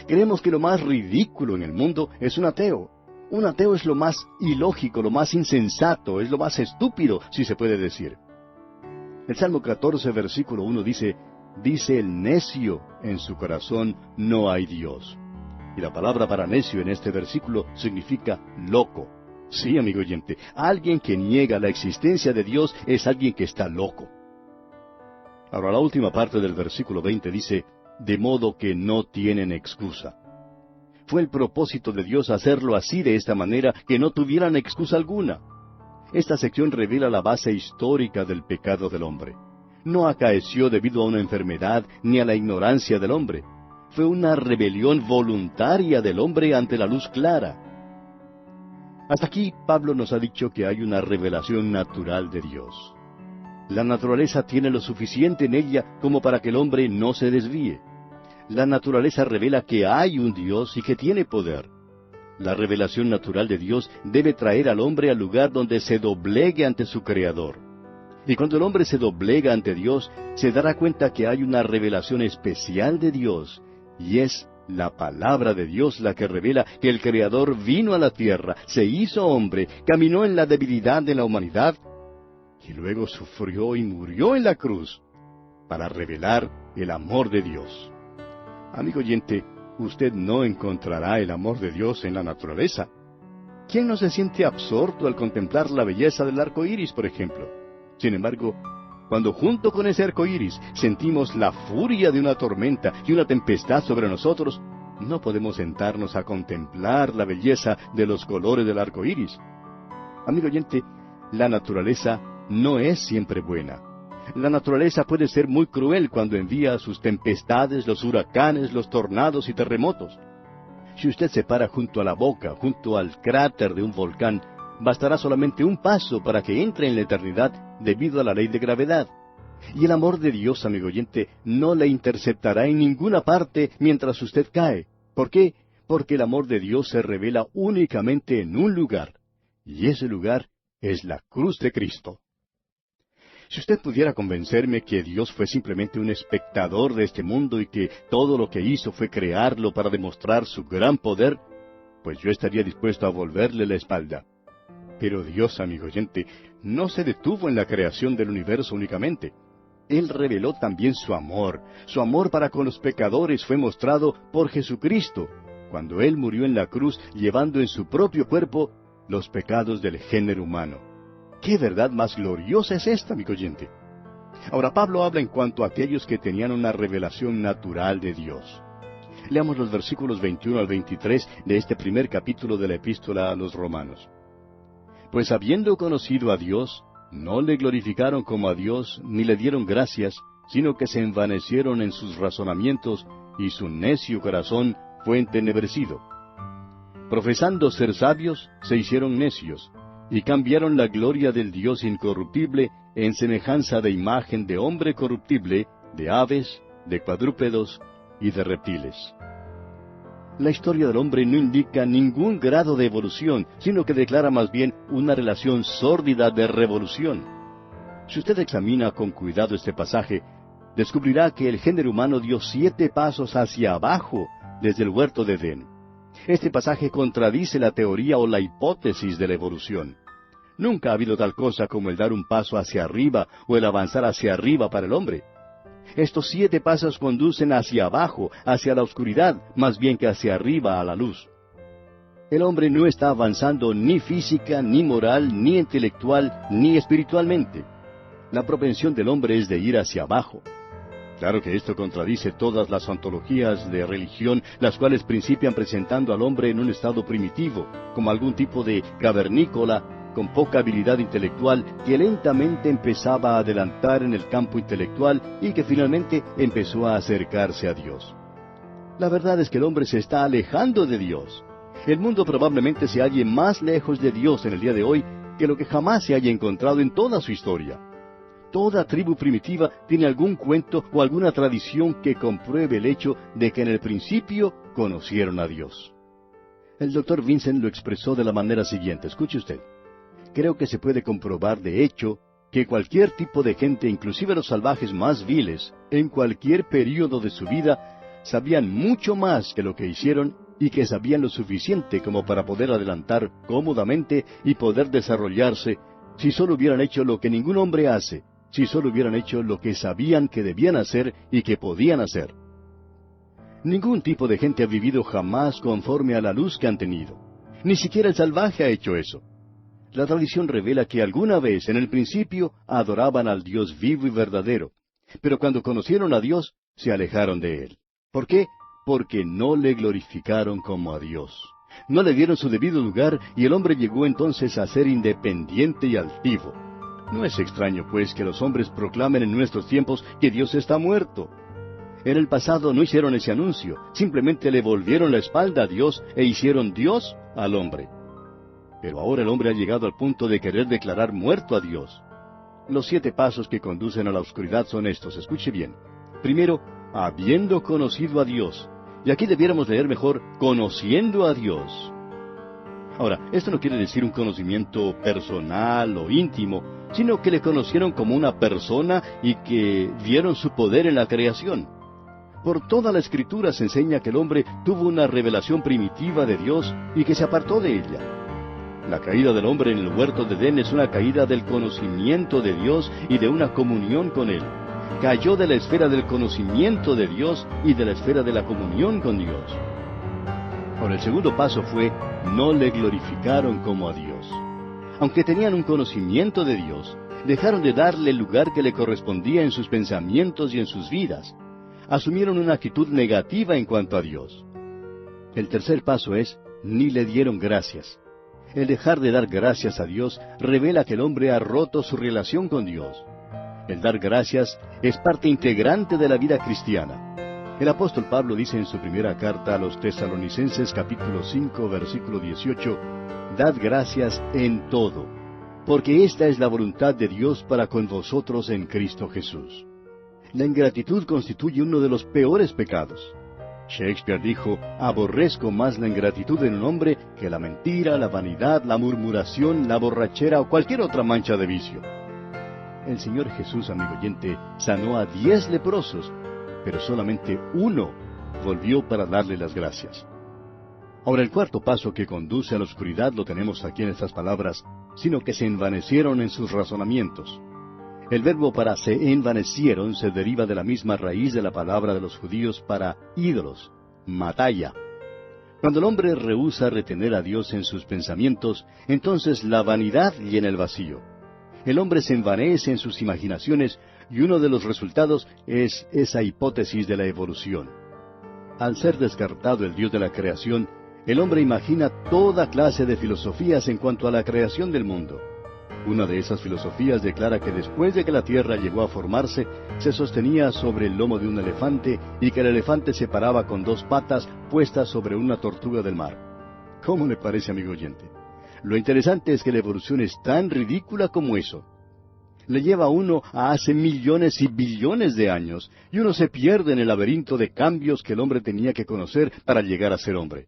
Creemos que lo más ridículo en el mundo es un ateo. Un ateo es lo más ilógico, lo más insensato, es lo más estúpido, si se puede decir. El Salmo 14, versículo 1 dice el necio en su corazón, no hay Dios. Y la palabra para necio en este versículo significa loco. Sí, amigo oyente, alguien que niega la existencia de Dios es alguien que está loco. Ahora la última parte del versículo 20 dice, de modo que no tienen excusa. Fue el propósito de Dios hacerlo así de esta manera, que no tuvieran excusa alguna. Esta sección revela la base histórica del pecado del hombre. No acaeció debido a una enfermedad ni a la ignorancia del hombre. Fue una rebelión voluntaria del hombre ante la luz clara. Hasta aquí Pablo nos ha dicho que hay una revelación natural de Dios. La naturaleza tiene lo suficiente en ella como para que el hombre no se desvíe. La naturaleza revela que hay un Dios y que tiene poder. La revelación natural de Dios debe traer al hombre al lugar donde se doblegue ante su Creador. Y cuando el hombre se doblega ante Dios, se dará cuenta que hay una revelación especial de Dios, y es la palabra de Dios la que revela que el Creador vino a la tierra, se hizo hombre, caminó en la debilidad de la humanidad, y luego sufrió y murió en la cruz, para revelar el amor de Dios. Amigo oyente, usted no encontrará el amor de Dios en la naturaleza. ¿Quién no se siente absorto al contemplar la belleza del arco iris, por ejemplo? Sin embargo, cuando junto con ese arco iris sentimos la furia de una tormenta y una tempestad sobre nosotros, no podemos sentarnos a contemplar la belleza de los colores del arco iris. Amigo oyente, la naturaleza no es siempre buena. La naturaleza puede ser muy cruel cuando envía sus tempestades, los huracanes, los tornados y terremotos. Si usted se para junto a la boca, junto al cráter de un volcán, bastará solamente un paso para que entre en la eternidad debido a la ley de gravedad. Y el amor de Dios, amigo oyente, no le interceptará en ninguna parte mientras usted cae. ¿Por qué? Porque el amor de Dios se revela únicamente en un lugar, y ese lugar es la cruz de Cristo. Si usted pudiera convencerme que Dios fue simplemente un espectador de este mundo y que todo lo que hizo fue crearlo para demostrar su gran poder, pues yo estaría dispuesto a volverle la espalda. Pero Dios, amigo oyente, no se detuvo en la creación del universo únicamente. Él reveló también su amor. Su amor para con los pecadores fue mostrado por Jesucristo, cuando Él murió en la cruz llevando en su propio cuerpo los pecados del género humano. ¿Qué verdad más gloriosa es esta, amigo oyente? Ahora Pablo habla en cuanto a aquellos que tenían una revelación natural de Dios. Leamos los versículos 21 al 23 de este primer capítulo de la Epístola a los Romanos. Pues habiendo conocido a Dios, no le glorificaron como a Dios, ni le dieron gracias, sino que se envanecieron en sus razonamientos, y su necio corazón fue entenebrecido. Profesando ser sabios, se hicieron necios, y cambiaron la gloria del Dios incorruptible en semejanza de imagen de hombre corruptible, de aves, de cuadrúpedos y de reptiles. La historia del hombre no indica ningún grado de evolución, sino que declara más bien una relación sórdida de revolución. Si usted examina con cuidado este pasaje, descubrirá que el género humano dio 7 pasos hacia abajo desde el huerto de Edén. Este pasaje contradice la teoría o la hipótesis de la evolución. Nunca ha habido tal cosa como el dar un paso hacia arriba o el avanzar hacia arriba para el hombre. Estos 7 pasos conducen hacia abajo, hacia la oscuridad, más bien que hacia arriba a la luz. El hombre no está avanzando ni física, ni moral, ni intelectual, ni espiritualmente. La propensión del hombre es de ir hacia abajo. Claro que esto contradice todas las ontologías de religión, las cuales principian presentando al hombre en un estado primitivo, como algún tipo de cavernícola, con poca habilidad intelectual, que lentamente empezaba a adelantar en el campo intelectual y que finalmente empezó a acercarse a Dios. La verdad es que el hombre se está alejando de Dios. El mundo probablemente se halle más lejos de Dios en el día de hoy que lo que jamás se haya encontrado en toda su historia. Toda tribu primitiva tiene algún cuento o alguna tradición que compruebe el hecho de que en el principio conocieron a Dios. El Dr. Vincent lo expresó de la manera siguiente. Escuche usted. Creo que se puede comprobar de hecho que cualquier tipo de gente, inclusive los salvajes más viles, en cualquier período de su vida, sabían mucho más que lo que hicieron y que sabían lo suficiente como para poder adelantar cómodamente y poder desarrollarse si solo hubieran hecho lo que ningún hombre hace, si solo hubieran hecho lo que sabían que debían hacer y que podían hacer. Ningún tipo de gente ha vivido jamás conforme a la luz que han tenido. Ni siquiera el salvaje ha hecho eso. La tradición revela que alguna vez, en el principio, adoraban al Dios vivo y verdadero, pero cuando conocieron a Dios, se alejaron de Él. ¿Por qué? Porque no le glorificaron como a Dios. No le dieron su debido lugar y el hombre llegó entonces a ser independiente y altivo. No es extraño, pues, que los hombres proclamen en nuestros tiempos que Dios está muerto. En el pasado no hicieron ese anuncio, simplemente le volvieron la espalda a Dios e hicieron Dios al hombre. Pero ahora el hombre ha llegado al punto de querer declarar muerto a Dios. Los 7 pasos que conducen a la oscuridad son estos, escuche bien. Primero, habiendo conocido a Dios. Y aquí debiéramos leer mejor, conociendo a Dios. Ahora, esto no quiere decir un conocimiento personal o íntimo, sino que le conocieron como una persona y que vieron su poder en la creación. Por toda la Escritura se enseña que el hombre tuvo una revelación primitiva de Dios y que se apartó de ella. La caída del hombre en el huerto de Edén es una caída del conocimiento de Dios y de una comunión con Él. Cayó de la esfera del conocimiento de Dios y de la esfera de la comunión con Dios. Ahora, el segundo paso fue, no le glorificaron como a Dios. Aunque tenían un conocimiento de Dios, dejaron de darle el lugar que le correspondía en sus pensamientos y en sus vidas. Asumieron una actitud negativa en cuanto a Dios. El tercer paso es, ni le dieron gracias. El dejar de dar gracias a Dios revela que el hombre ha roto su relación con Dios. El dar gracias es parte integrante de la vida cristiana. El apóstol Pablo dice en su primera carta a los Tesalonicenses capítulo 5 versículo 18, Dad gracias en todo, porque esta es la voluntad de Dios para con vosotros en Cristo Jesús. La ingratitud constituye uno de los peores pecados. Shakespeare dijo, aborrezco más la ingratitud en un hombre que la mentira, la vanidad, la murmuración, la borrachera o cualquier otra mancha de vicio. El Señor Jesús, amigo oyente, sanó a 10 leprosos, pero solamente uno volvió para darle las gracias. Ahora el cuarto paso que conduce a la oscuridad lo tenemos aquí en estas palabras, sino que se envanecieron en sus razonamientos. El verbo para se envanecieron se deriva de la misma raíz de la palabra de los judíos para ídolos, mataya. Cuando el hombre rehúsa retener a Dios en sus pensamientos, entonces la vanidad llena el vacío. El hombre se envanece en sus imaginaciones y uno de los resultados es esa hipótesis de la evolución. Al ser descartado el Dios de la creación, el hombre imagina toda clase de filosofías en cuanto a la creación del mundo. Una de esas filosofías declara que después de que la tierra llegó a formarse, se sostenía sobre el lomo de un elefante y que el elefante se paraba con 2 patas puestas sobre una tortuga del mar. ¿Cómo le parece, amigo oyente? Lo interesante es que la evolución es tan ridícula como eso. Le lleva a uno a hace millones y billones de años, y uno se pierde en el laberinto de cambios que el hombre tenía que conocer para llegar a ser hombre.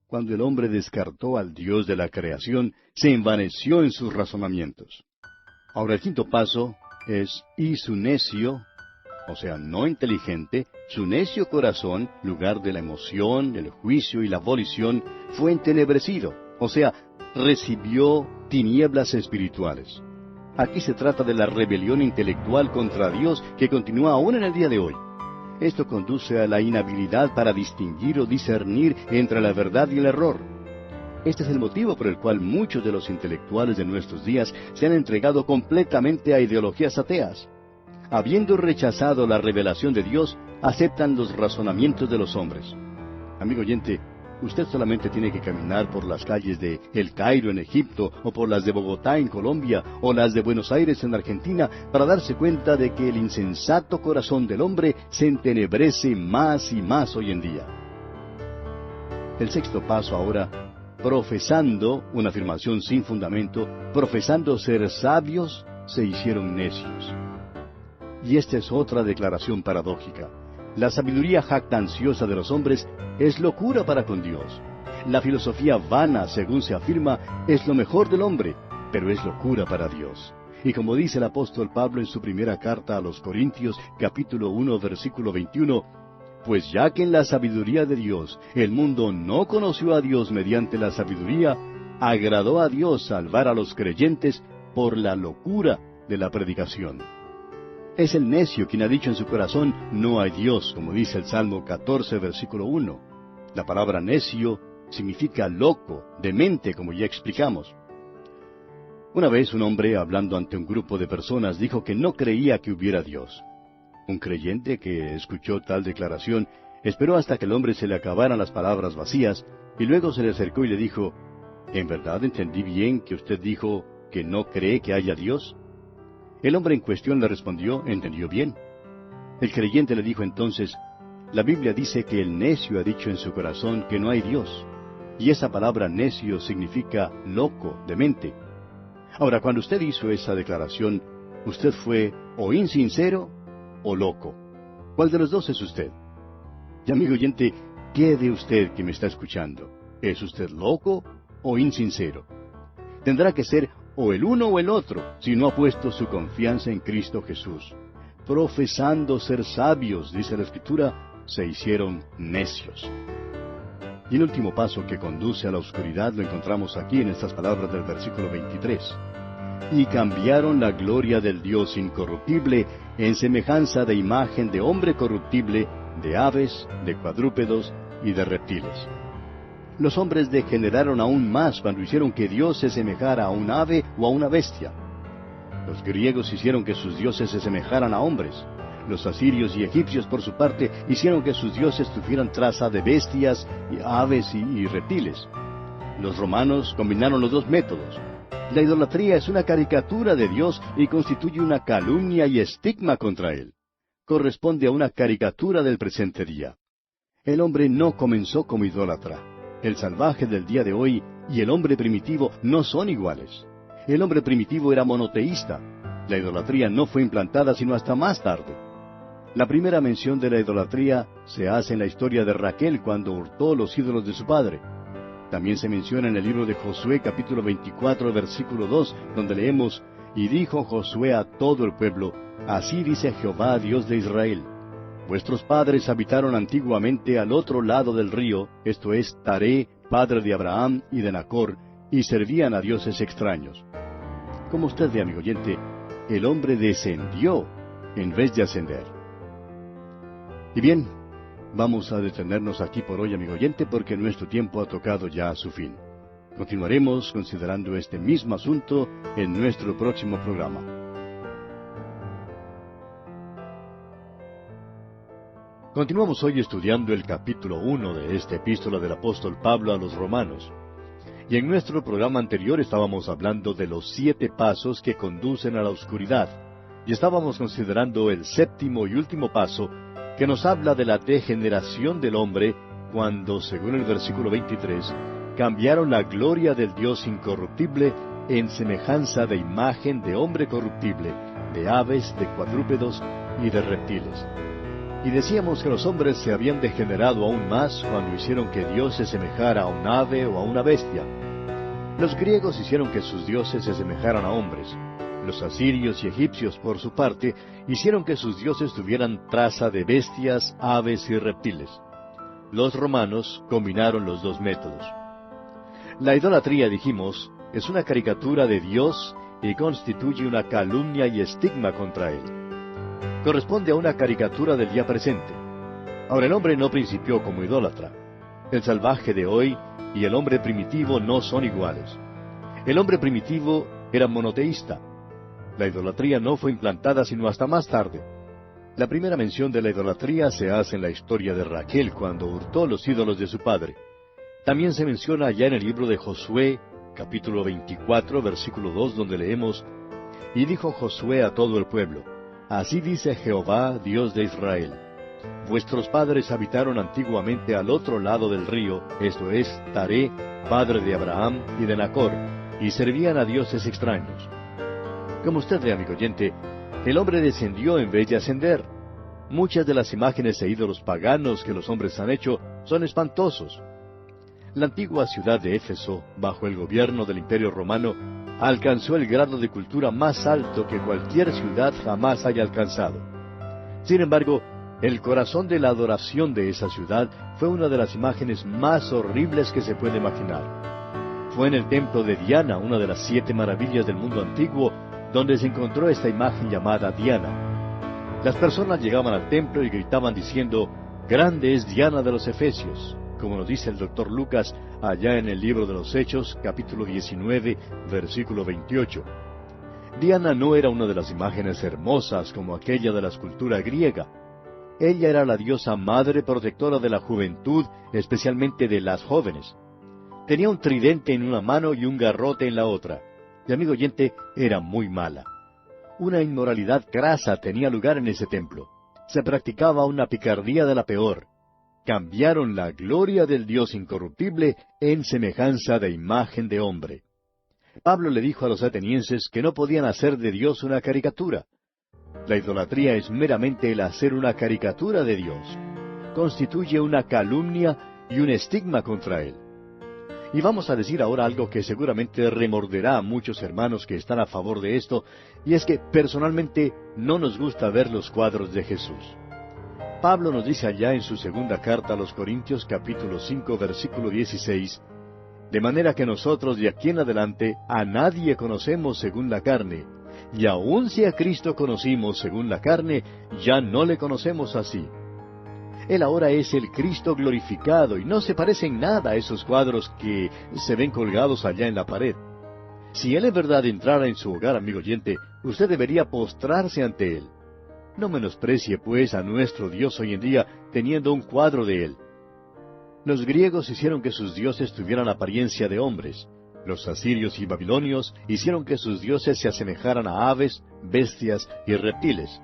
Cuando el hombre descartó al Dios de la creación, se envaneció en sus razonamientos. Ahora el quinto paso es, y su necio, o sea, no inteligente, su necio corazón, lugar de la emoción, el juicio y la volición, fue entenebrecido, o sea, recibió tinieblas espirituales. Aquí se trata de la rebelión intelectual contra Dios que continúa aún en el día de hoy. Esto conduce a la inhabilidad para distinguir o discernir entre la verdad y el error. Este es el motivo por el cual muchos de los intelectuales de nuestros días se han entregado completamente a ideologías ateas. habiendo rechazado la revelación de Dios, aceptan los razonamientos de los hombres. Amigo oyente, usted solamente tiene que caminar por las calles de El Cairo en Egipto, o por las de Bogotá en Colombia, o las de Buenos Aires en Argentina, para darse cuenta de que el insensato corazón del hombre se entenebrece más y más hoy en día. El sexto paso ahora: profesando, una afirmación sin fundamento, profesando ser sabios, se hicieron necios. Y esta es otra declaración paradójica. La sabiduría jactanciosa de los hombres es locura para con Dios. La filosofía vana, según se afirma, es lo mejor del hombre, pero es locura para Dios. Y como dice el apóstol Pablo en su primera carta a los Corintios, capítulo 1, versículo 21, pues ya que en la sabiduría de Dios el mundo no conoció a Dios mediante la sabiduría, agradó a Dios salvar a los creyentes por la locura de la predicación. Es el necio quien ha dicho en su corazón: no hay Dios, como dice el Salmo 14, versículo 1. La palabra necio significa loco, demente, como ya explicamos. Una vez un hombre, hablando ante un grupo de personas, dijo que no creía que hubiera Dios. Un creyente que escuchó tal declaración esperó hasta que el hombre se le acabaran las palabras vacías, y luego se le acercó y le dijo: ¿en verdad entendí bien que usted dijo que no cree que haya Dios? El hombre en cuestión le respondió: entendió bien. El creyente le dijo entonces: la Biblia dice que el necio ha dicho en su corazón que no hay Dios, y esa palabra necio significa loco, demente. Ahora, cuando usted hizo esa declaración, usted fue o insincero o loco. ¿Cuál de los dos es usted? Y amigo oyente, ¿qué de usted que me está escuchando? ¿Es usted loco o insincero? Tendrá que ser o el uno o el otro, si no ha puesto su confianza en Cristo Jesús. Profesando ser sabios, dice la Escritura, se hicieron necios. Y el último paso que conduce a la oscuridad lo encontramos aquí en estas palabras del versículo 23. Y cambiaron la gloria del Dios incorruptible en semejanza de imagen de hombre corruptible, de aves, de cuadrúpedos y de reptiles. Los hombres degeneraron aún más cuando hicieron que Dios se semejara a un ave o a una bestia. Los griegos hicieron que sus dioses se semejaran a hombres. Los asirios y egipcios, por su parte, hicieron que sus dioses tuvieran traza de bestias, y aves y reptiles. Los romanos combinaron los dos métodos. La idolatría es una caricatura de Dios y constituye una calumnia y estigma contra Él. Corresponde a una caricatura del presente día. El hombre no comenzó como idólatra. El salvaje del día de hoy y el hombre primitivo no son iguales. El hombre primitivo era monoteísta. La idolatría no fue implantada sino hasta más tarde. La primera mención de la idolatría se hace en la historia de Raquel cuando hurtó los ídolos de su padre. También se menciona en el libro de Josué capítulo 24 versículo 2, donde leemos: y dijo Josué a todo el pueblo: así dice Jehová Dios de Israel: vuestros padres habitaron antiguamente al otro lado del río, esto es, Taré, padre de Abraham y de Nacor, y servían a dioses extraños. Como usted ve, amigo oyente, el hombre descendió en vez de ascender. Y bien, vamos a detenernos aquí por hoy, amigo oyente, porque nuestro tiempo ha tocado ya a su fin. Continuaremos considerando este mismo asunto en nuestro próximo programa. Continuamos hoy estudiando el capítulo 1 de esta epístola del apóstol Pablo a los Romanos. Y en nuestro programa anterior estábamos hablando de los 7 pasos que conducen a la oscuridad, y estábamos considerando el séptimo y último paso, que nos habla de la degeneración del hombre, cuando, según el versículo 23, cambiaron la gloria del Dios incorruptible en semejanza de imagen de hombre corruptible, de aves, de cuadrúpedos y de reptiles. Y decíamos que los hombres se habían degenerado aún más cuando hicieron que Dios se semejara a un ave o a una bestia. Los griegos hicieron que sus dioses se semejaran a hombres. Los asirios y egipcios, por su parte, hicieron que sus dioses tuvieran traza de bestias, aves y reptiles. Los romanos combinaron los dos métodos. La idolatría, dijimos, es una caricatura de Dios y constituye una calumnia y estigma contra Él. Corresponde a una caricatura del día presente. Ahora, el hombre no principió como idólatra. El salvaje de hoy y el hombre primitivo no son iguales. El hombre primitivo era monoteísta. La idolatría no fue implantada sino hasta más tarde. La primera mención de la idolatría se hace en la historia de Raquel cuando hurtó los ídolos de su padre. También se menciona ya en el libro de Josué, capítulo 24, versículo 2, donde leemos: Y dijo Josué a todo el pueblo: Así dice Jehová, Dios de Israel: Vuestros padres habitaron antiguamente al otro lado del río, esto es, Taré, padre de Abraham y de Nacor, y servían a dioses extraños. Como usted ve, amigo oyente, el hombre descendió en vez de ascender. Muchas de las imágenes e ídolos paganos que los hombres han hecho son espantosos. La antigua ciudad de Éfeso, bajo el gobierno del Imperio Romano, alcanzó el grado de cultura más alto que cualquier ciudad jamás haya alcanzado. Sin embargo, el corazón de la adoración de esa ciudad fue una de las imágenes más horribles que se puede imaginar. Fue en el templo de Diana, una de las 7 maravillas del mundo antiguo, donde se encontró esta imagen llamada Diana. Las personas llegaban al templo y gritaban diciendo: «Grande es Diana de los Efesios», como nos dice el Dr. Lucas allá en el libro de los Hechos, capítulo 19, versículo 28. Diana no era una de las imágenes hermosas como aquella de la escultura griega. Ella era la diosa madre protectora de la juventud, especialmente de las jóvenes. Tenía un tridente en una mano y un garrote en la otra. Y, amigo oyente, era muy mala. Una inmoralidad grasa tenía lugar en ese templo. Se practicaba una picardía de la peor. Cambiaron la gloria del Dios incorruptible en semejanza de imagen de hombre. Pablo le dijo a los atenienses que no podían hacer de Dios una caricatura. La idolatría es meramente el hacer una caricatura de Dios. Constituye una calumnia y un estigma contra Él. Y vamos a decir ahora algo que seguramente remorderá a muchos hermanos que están a favor de esto, y es que personalmente no nos gusta ver los cuadros de Jesús. Pablo nos dice allá en su segunda carta a los Corintios, capítulo 5, versículo 16, «De manera que nosotros de aquí en adelante a nadie conocemos según la carne, y aun si a Cristo conocimos según la carne, ya no le conocemos así». Él ahora es el Cristo glorificado y no se parece en nada a esos cuadros que se ven colgados allá en la pared. Si Él en verdad entrara en su hogar, amigo oyente, usted debería postrarse ante Él. No menosprecie, pues, a nuestro Dios hoy en día teniendo un cuadro de Él. Los griegos hicieron que sus dioses tuvieran apariencia de hombres. Los asirios y babilonios hicieron que sus dioses se asemejaran a aves, bestias y reptiles.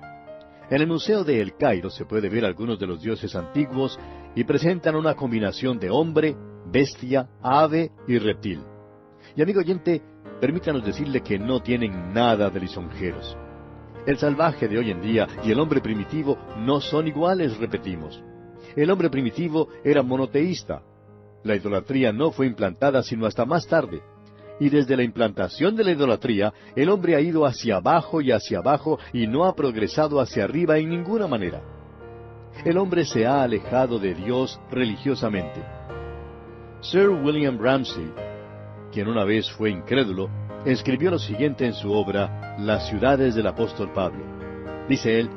En el Museo de El Cairo se puede ver algunos de los dioses antiguos y presentan una combinación de hombre, bestia, ave y reptil. Y amigo oyente, permítanos decirle que no tienen nada de lisonjeros. El salvaje de hoy en día y el hombre primitivo no son iguales, repetimos. El hombre primitivo era monoteísta. La idolatría no fue implantada sino hasta más tarde. Y desde la implantación de la idolatría, el hombre ha ido hacia abajo y no ha progresado hacia arriba en ninguna manera. El hombre se ha alejado de Dios religiosamente. Sir William Ramsay, quien una vez fue incrédulo, escribió lo siguiente en su obra, Las ciudades del apóstol Pablo. Dice él: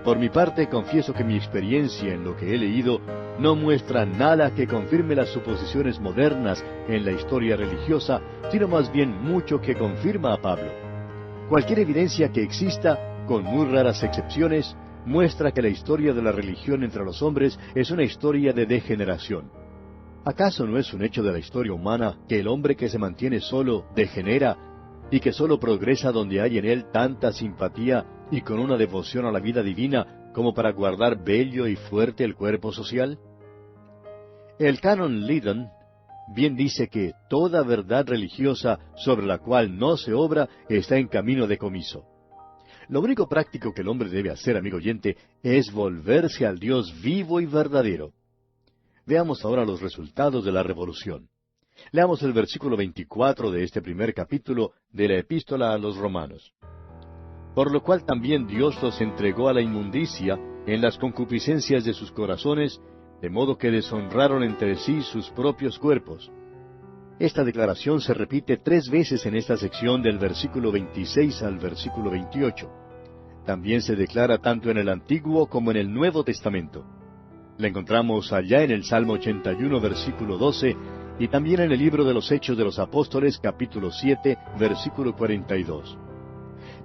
«Por mi parte confieso que mi experiencia en lo que he leído no muestra nada que confirme las suposiciones modernas en la historia religiosa, sino más bien mucho que confirma a Pablo. Cualquier evidencia que exista, con muy raras excepciones, muestra que la historia de la religión entre los hombres es una historia de degeneración. ¿Acaso no es un hecho de la historia humana que el hombre que se mantiene solo degenera y que solo progresa donde hay en él tanta simpatía y con una devoción a la vida divina como para guardar bello y fuerte el cuerpo social? El canon Liddon bien dice que toda verdad religiosa sobre la cual no se obra está en camino de comiso. Lo único práctico que el hombre debe hacer, amigo oyente, es volverse al Dios vivo y verdadero. Veamos ahora los resultados de la revolución. Leamos el versículo 24 de este primer capítulo de la Epístola a los Romanos. Por lo cual también Dios los entregó a la inmundicia en las concupiscencias de sus corazones, de modo que deshonraron entre sí sus propios cuerpos. Esta declaración se repite 3 veces en esta sección del versículo 26 al versículo 28. También se declara tanto en el Antiguo como en el Nuevo Testamento. La encontramos allá en el Salmo 81, versículo 12, y también en el libro de los Hechos de los Apóstoles, capítulo 7, versículo 42.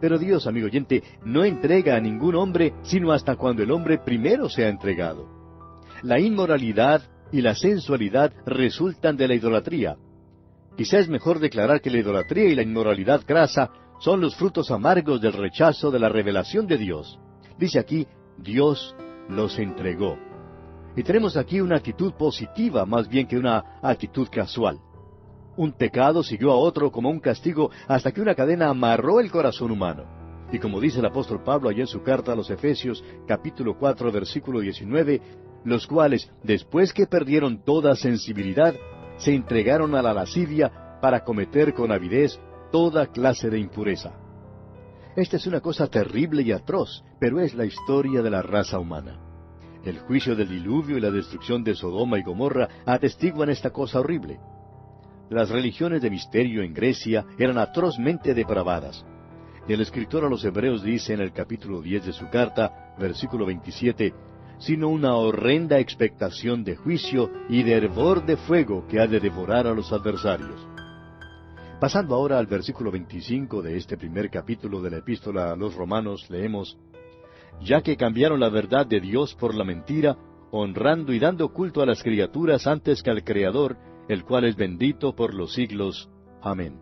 Pero Dios, amigo oyente, no entrega a ningún hombre sino hasta cuando el hombre primero se ha entregado. La inmoralidad y la sensualidad resultan de la idolatría. Quizá es mejor declarar que la idolatría y la inmoralidad grasa son los frutos amargos del rechazo de la revelación de Dios. Dice aquí, Dios los entregó. Y tenemos aquí una actitud positiva más bien que una actitud casual. Un pecado siguió a otro como un castigo hasta que una cadena amarró el corazón humano. Y como dice el apóstol Pablo allá en su carta a los Efesios, capítulo 4, versículo 19, los cuales, después que perdieron toda sensibilidad, se entregaron a la lascivia para cometer con avidez toda clase de impureza. Esta es una cosa terrible y atroz, pero es la historia de la raza humana. El juicio del diluvio y la destrucción de Sodoma y Gomorra atestiguan esta cosa horrible. Las religiones de misterio en Grecia eran atrozmente depravadas. Y el escritor a los Hebreos dice en el capítulo 10 de su carta, versículo 27, sino una horrenda expectación de juicio y de hervor de fuego que ha de devorar a los adversarios. Pasando ahora al versículo 25 de este primer capítulo de la epístola a los Romanos, leemos, ya que cambiaron la verdad de Dios por la mentira, honrando y dando culto a las criaturas antes que al Creador, el cual es bendito por los siglos. Amén.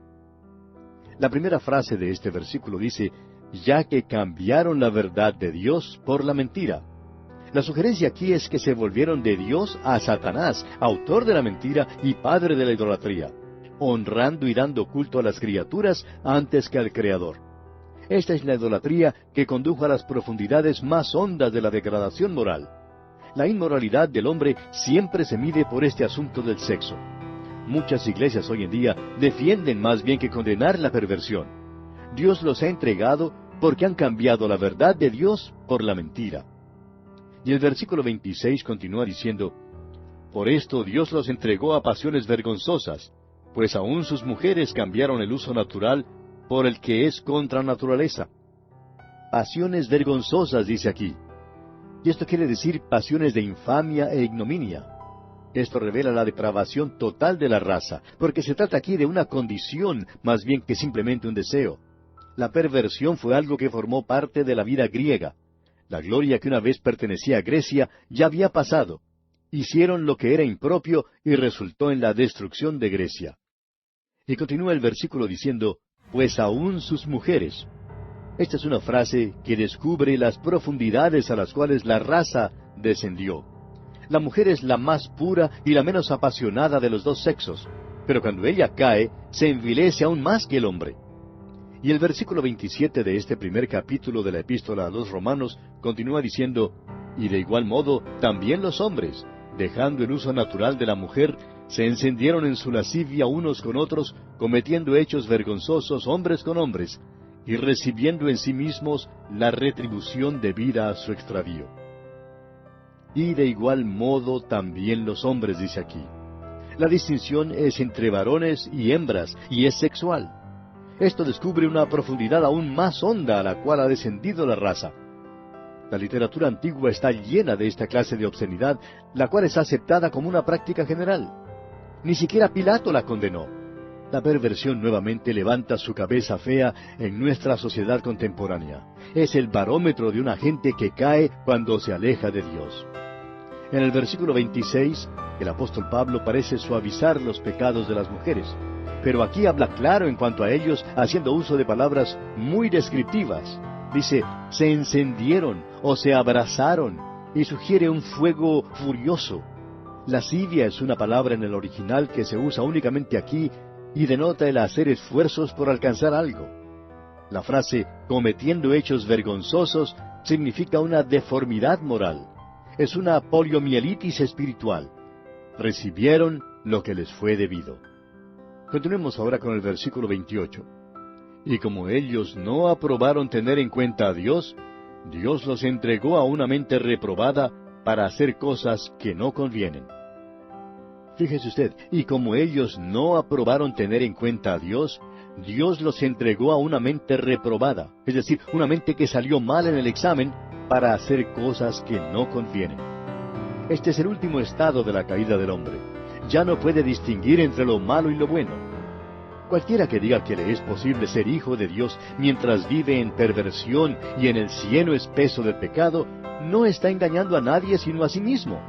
La primera frase de este versículo dice, ya que cambiaron la verdad de Dios por la mentira. La sugerencia aquí es que se volvieron de Dios a Satanás, autor de la mentira y padre de la idolatría, honrando y dando culto a las criaturas antes que al Creador. Esta es la idolatría que condujo a las profundidades más hondas de la degradación moral. La inmoralidad del hombre siempre se mide por este asunto del sexo. Muchas iglesias hoy en día defienden más bien que condenar la perversión. Dios los ha entregado porque han cambiado la verdad de Dios por la mentira. Y el versículo 26 continúa diciendo, por esto Dios los entregó a pasiones vergonzosas, pues aún sus mujeres cambiaron el uso natural por el que es contra naturaleza. Pasiones vergonzosas, dice aquí. Y esto quiere decir pasiones de infamia e ignominia. Esto revela la depravación total de la raza, porque se trata aquí de una condición más bien que simplemente un deseo. La perversión fue algo que formó parte de la vida griega. La gloria que una vez pertenecía a Grecia ya había pasado. Hicieron lo que era impropio y resultó en la destrucción de Grecia. Y continúa el versículo diciendo, pues aún sus mujeres. Esta es una frase que descubre las profundidades a las cuales la raza descendió. La mujer es la más pura y la menos apasionada de los dos sexos, pero cuando ella cae, se envilece aún más que el hombre. Y el versículo 27 de este primer capítulo de la epístola a los Romanos continúa diciendo, y de igual modo también los hombres, dejando el uso natural de la mujer, se encendieron en su lascivia unos con otros, cometiendo hechos vergonzosos hombres con hombres, y recibiendo en sí mismos la retribución debida a su extravío. Y de igual modo también los hombres, dice aquí. La distinción es entre varones y hembras, y es sexual. Esto descubre una profundidad aún más honda a la cual ha descendido la raza. La literatura antigua está llena de esta clase de obscenidad, la cual es aceptada como una práctica general. Ni siquiera Pilato la condenó. La perversión nuevamente levanta su cabeza fea en nuestra sociedad contemporánea. Es el barómetro de una gente que cae cuando se aleja de Dios. En el versículo 26, el apóstol Pablo parece suavizar los pecados de las mujeres, pero aquí habla claro en cuanto a ellos, haciendo uso de palabras muy descriptivas. Dice, se encendieron o se abrazaron, y sugiere un fuego furioso. Lascivia es una palabra en el original que se usa únicamente aquí y denota el hacer esfuerzos por alcanzar algo. La frase cometiendo hechos vergonzosos significa una deformidad moral. Es una poliomielitis espiritual. Recibieron lo que les fue debido. Continuemos ahora con el versículo 28. Y como ellos no aprobaron tener en cuenta a Dios, Dios los entregó a una mente reprobada para hacer cosas que no convienen. Fíjese usted, y como ellos no aprobaron tener en cuenta a Dios, Dios los entregó a una mente reprobada, es decir, una mente que salió mal en el examen para hacer cosas que no convienen. Este es el último estado de la caída del hombre. Ya no puede distinguir entre lo malo y lo bueno. Cualquiera que diga que le es posible ser hijo de Dios mientras vive en perversión y en el cieno espeso del pecado, no está engañando a nadie sino a sí mismo.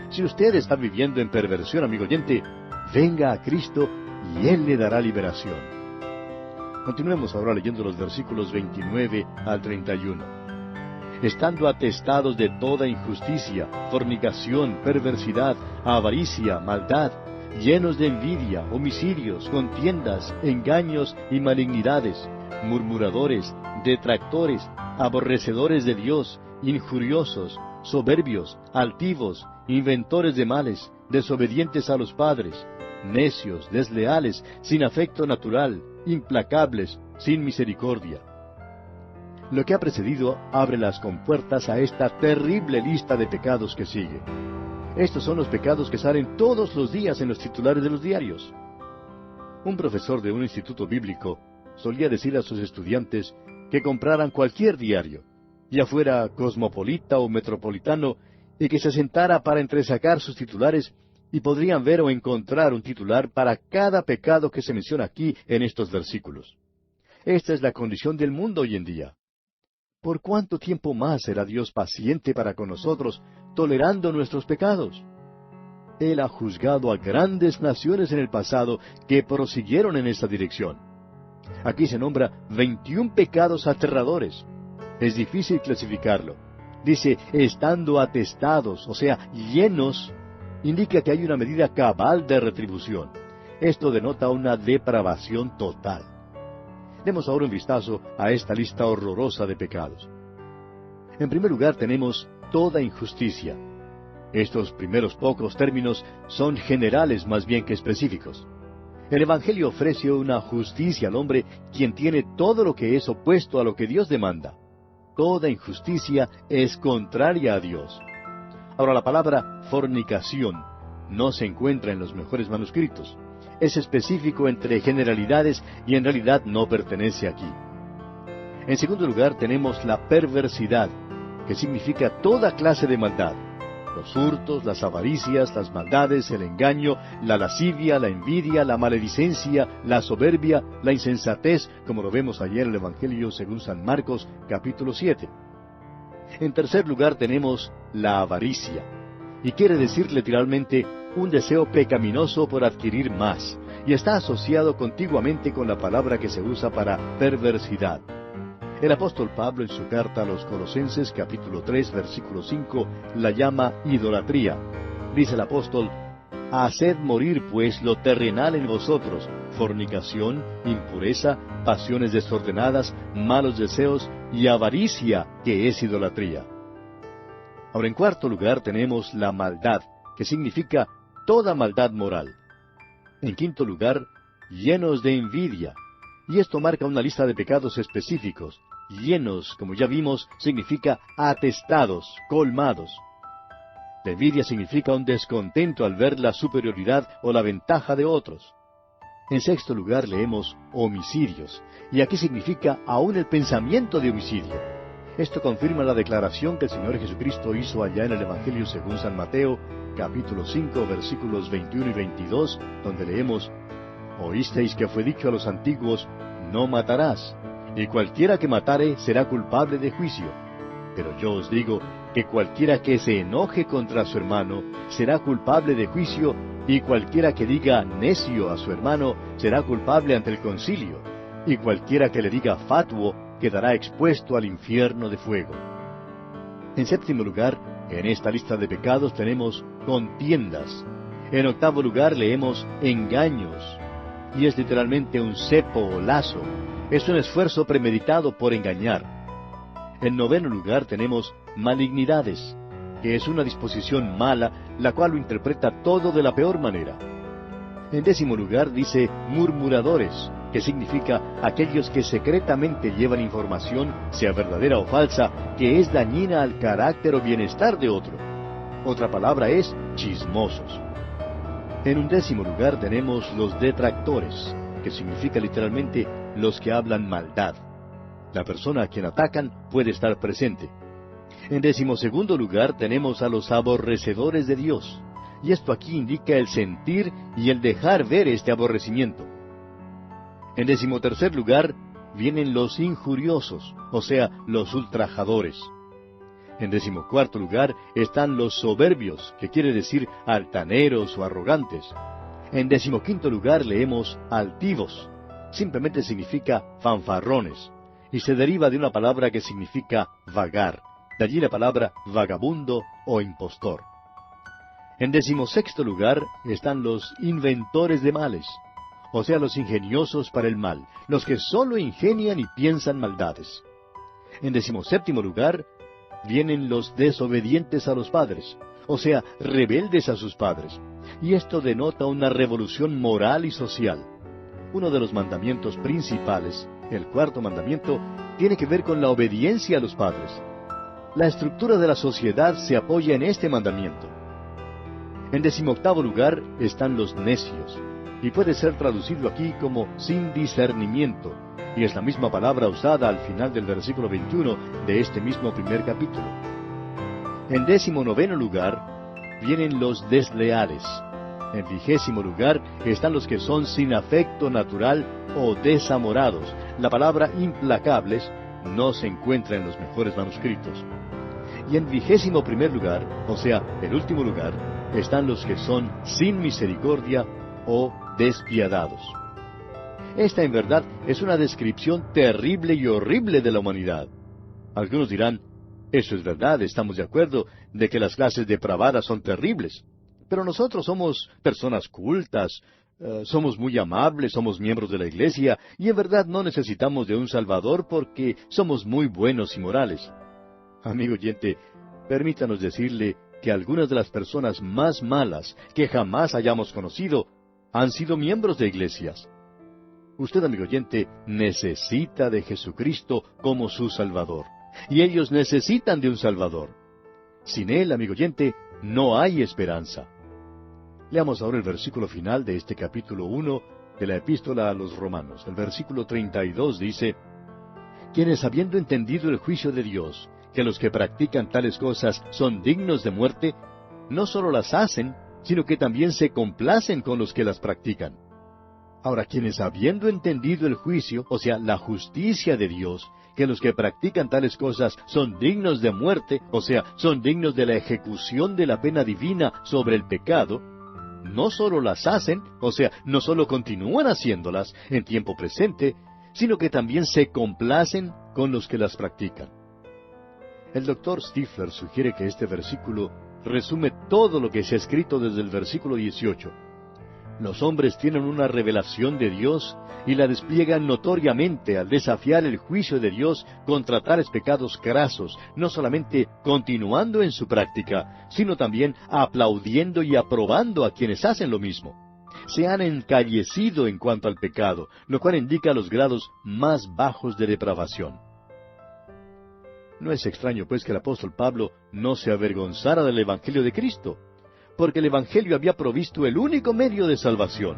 Si usted está viviendo en perversión, amigo oyente, venga a Cristo y Él le dará liberación. Continuemos ahora leyendo los versículos 29 al 31. Estando atestados de toda injusticia, fornicación, perversidad, avaricia, maldad, llenos de envidia, homicidios, contiendas, engaños y malignidades, murmuradores, detractores, aborrecedores de Dios, injuriosos, soberbios, altivos, inventores de males, desobedientes a los padres, necios, desleales, sin afecto natural, implacables, sin misericordia. Lo que ha precedido abre las compuertas a esta terrible lista de pecados que sigue. Estos son los pecados que salen todos los días en los titulares de los diarios. Un profesor de un instituto bíblico solía decir a sus estudiantes que compraran cualquier diario, ya fuera cosmopolita o metropolitano, y que se sentara para entresacar sus titulares, y podrían ver o encontrar un titular para cada pecado que se menciona aquí en estos versículos. Esta es la condición del mundo hoy en día. ¿Por cuánto tiempo más será Dios paciente para con nosotros, tolerando nuestros pecados? Él ha juzgado a grandes naciones en el pasado que prosiguieron en esta dirección. Aquí se nombra 21 pecados aterradores. Es difícil clasificarlo. Dice, estando atestados, o sea, llenos, indica que hay una medida cabal de retribución. Esto denota una depravación total. Demos ahora un vistazo a esta lista horrorosa de pecados. En primer lugar tenemos toda injusticia. Estos primeros pocos términos son generales más bien que específicos. El Evangelio ofrece una justicia al hombre quien tiene todo lo que es opuesto a lo que Dios demanda. Toda injusticia es contraria a Dios. Ahora la palabra fornicación no se encuentra en los mejores manuscritos. Es específico entre generalidades y en realidad no pertenece aquí. En segundo lugar tenemos la perversidad, que significa toda clase de maldad. Los hurtos, las avaricias, las maldades, el engaño, la lascivia, la envidia, la maledicencia, la soberbia, la insensatez, como lo vemos ayer en el Evangelio según San Marcos, capítulo 7. En tercer lugar tenemos la avaricia, y quiere decir literalmente un deseo pecaminoso por adquirir más, y está asociado contiguamente con la palabra que se usa para perversidad. El apóstol Pablo en su carta a los Colosenses capítulo 3 versículo 5 la llama idolatría. Dice el apóstol, haced morir pues lo terrenal en vosotros, fornicación, impureza, pasiones desordenadas, malos deseos y avaricia, que es idolatría. Ahora en cuarto lugar tenemos la maldad, que significa toda maldad moral. En quinto lugar, llenos de envidia. Y esto marca una lista de pecados específicos. Llenos, como ya vimos, significa atestados, colmados. La envidia significa un descontento al ver la superioridad o la ventaja de otros. En sexto lugar leemos homicidios, y aquí significa aún el pensamiento de homicidio. Esto confirma la declaración que el Señor Jesucristo hizo allá en el Evangelio según San Mateo, capítulo 5, versículos 21 y 22, donde leemos, oísteis que fue dicho a los antiguos, no matarás, y cualquiera que matare será culpable de juicio. Pero yo os digo que cualquiera que se enoje contra su hermano será culpable de juicio, y cualquiera que diga necio a su hermano será culpable ante el concilio, y cualquiera que le diga fatuo quedará expuesto al infierno de fuego. En séptimo lugar, en esta lista de pecados tenemos contiendas. En octavo lugar leemos engaños, y es literalmente un cepo o lazo. Es un esfuerzo premeditado por engañar. En noveno lugar tenemos malignidades, que es una disposición mala, la cual lo interpreta todo de la peor manera. En décimo lugar dice murmuradores, que significa aquellos que secretamente llevan información, sea verdadera o falsa, que es dañina al carácter o bienestar de otro. Otra palabra es chismosos. En undécimo lugar tenemos los detractores, que significa literalmente los que hablan maldad. La persona a quien atacan puede estar presente. En decimosegundo lugar tenemos a los aborrecedores de Dios, y esto aquí indica el sentir y el dejar ver este aborrecimiento. En 13º lugar vienen los injuriosos, o sea, los ultrajadores. En 14º lugar están los soberbios, que quiere decir altaneros o arrogantes. En 15º lugar leemos altivos. Simplemente significa fanfarrones, y se deriva de una palabra que significa vagar. De allí la palabra vagabundo o impostor. En 16º lugar están los inventores de males, o sea, los ingeniosos para el mal, los que sólo ingenian y piensan maldades. En 17º lugar vienen los desobedientes a los padres, o sea, rebeldes a sus padres. Y esto denota una revolución moral y social. Uno de los mandamientos principales, el 4º mandamiento, tiene que ver con la obediencia a los padres. La estructura de la sociedad se apoya en este mandamiento. En 18º lugar están los necios, y puede ser traducido aquí como sin discernimiento, y es la misma palabra usada al final del versículo 21 de este mismo primer capítulo. En 19º lugar vienen los desleales. En 20º lugar están los que son sin afecto natural o desamorados. La palabra implacables no se encuentra en los mejores manuscritos. Y en 21º lugar, o sea, el último lugar, están los que son sin misericordia o despiadados. Esta en verdad es una descripción terrible y horrible de la humanidad. Algunos dirán, eso es verdad, estamos de acuerdo de que las clases depravadas son terribles. Pero nosotros somos personas cultas, somos muy amables, somos miembros de la iglesia, y en verdad no necesitamos de un Salvador porque somos muy buenos y morales. Amigo oyente, permítanos decirle que algunas de las personas más malas que jamás hayamos conocido han sido miembros de iglesias. Usted, amigo oyente, necesita de Jesucristo como su Salvador. Y ellos necesitan de un Salvador. Sin Él, amigo oyente, no hay esperanza. Leamos ahora el versículo final de este capítulo 1 de la Epístola a los Romanos. El versículo 32 dice, quienes habiendo entendido el juicio de Dios, que los que practican tales cosas son dignos de muerte, no sólo las hacen, sino que también se complacen con los que las practican. Ahora, quienes habiendo entendido el juicio, o sea, la justicia de Dios, que los que practican tales cosas son dignos de muerte, o sea, son dignos de la ejecución de la pena divina sobre el pecado, no sólo las hacen, o sea, no sólo continúan haciéndolas en tiempo presente, sino que también se complacen con los que las practican. El doctor Stifler sugiere que este versículo resume todo lo que se ha escrito desde el versículo 18. Los hombres tienen una revelación de Dios y la despliegan notoriamente al desafiar el juicio de Dios contra tales pecados crasos, no solamente continuando en su práctica, sino también aplaudiendo y aprobando a quienes hacen lo mismo. Se han encallecido en cuanto al pecado, lo cual indica los grados más bajos de depravación. No es extraño, pues, que el apóstol Pablo no se avergonzara del Evangelio de Cristo, porque el Evangelio había provisto el único medio de salvación.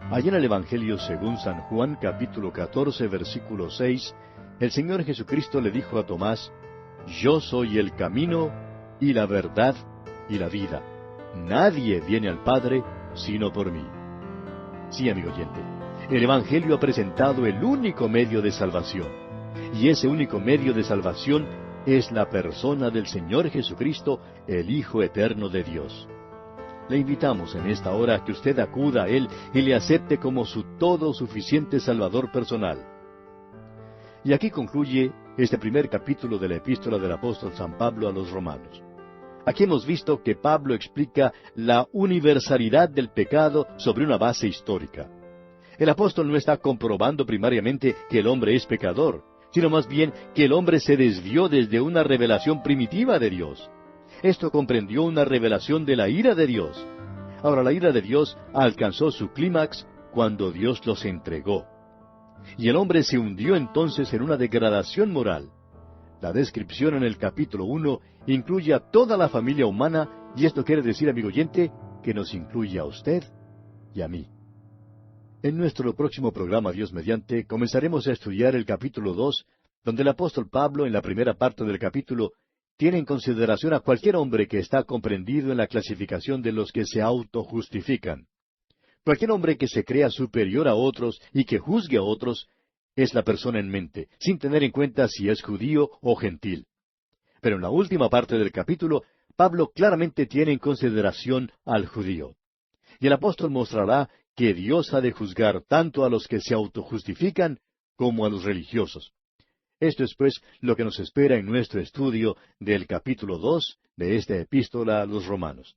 Allá en el Evangelio según San Juan, capítulo 14, versículo 6, el Señor Jesucristo le dijo a Tomás, yo soy el camino, y la verdad, y la vida. Nadie viene al Padre, sino por mí. Sí, amigo oyente, el Evangelio ha presentado el único medio de salvación. Y ese único medio de salvación es la persona del Señor Jesucristo, el Hijo eterno de Dios. Le invitamos en esta hora a que usted acuda a Él y le acepte como su todo suficiente Salvador personal. Y aquí concluye este primer capítulo de la Epístola del apóstol San Pablo a los Romanos. Aquí hemos visto que Pablo explica la universalidad del pecado sobre una base histórica. El apóstol no está comprobando primariamente que el hombre es pecador, sino más bien que el hombre se desvió desde una revelación primitiva de Dios. Esto comprendió una revelación de la ira de Dios. Ahora, la ira de Dios alcanzó su clímax cuando Dios los entregó. Y el hombre se hundió entonces en una degradación moral. La descripción en el capítulo 1 incluye a toda la familia humana, y esto quiere decir, amigo oyente, que nos incluye a usted y a mí. En nuestro próximo programa, Dios mediante, comenzaremos a estudiar el capítulo 2, donde el apóstol Pablo, en la primera parte del capítulo, tiene en consideración a cualquier hombre que está comprendido en la clasificación de los que se autojustifican. Cualquier hombre que se crea superior a otros y que juzgue a otros es la persona en mente, sin tener en cuenta si es judío o gentil. Pero en la última parte del capítulo, Pablo claramente tiene en consideración al judío. Y el apóstol mostrará que Dios ha de juzgar tanto a los que se autojustifican como a los religiosos. Esto es, pues, lo que nos espera en nuestro estudio del capítulo 2 de esta epístola a los Romanos.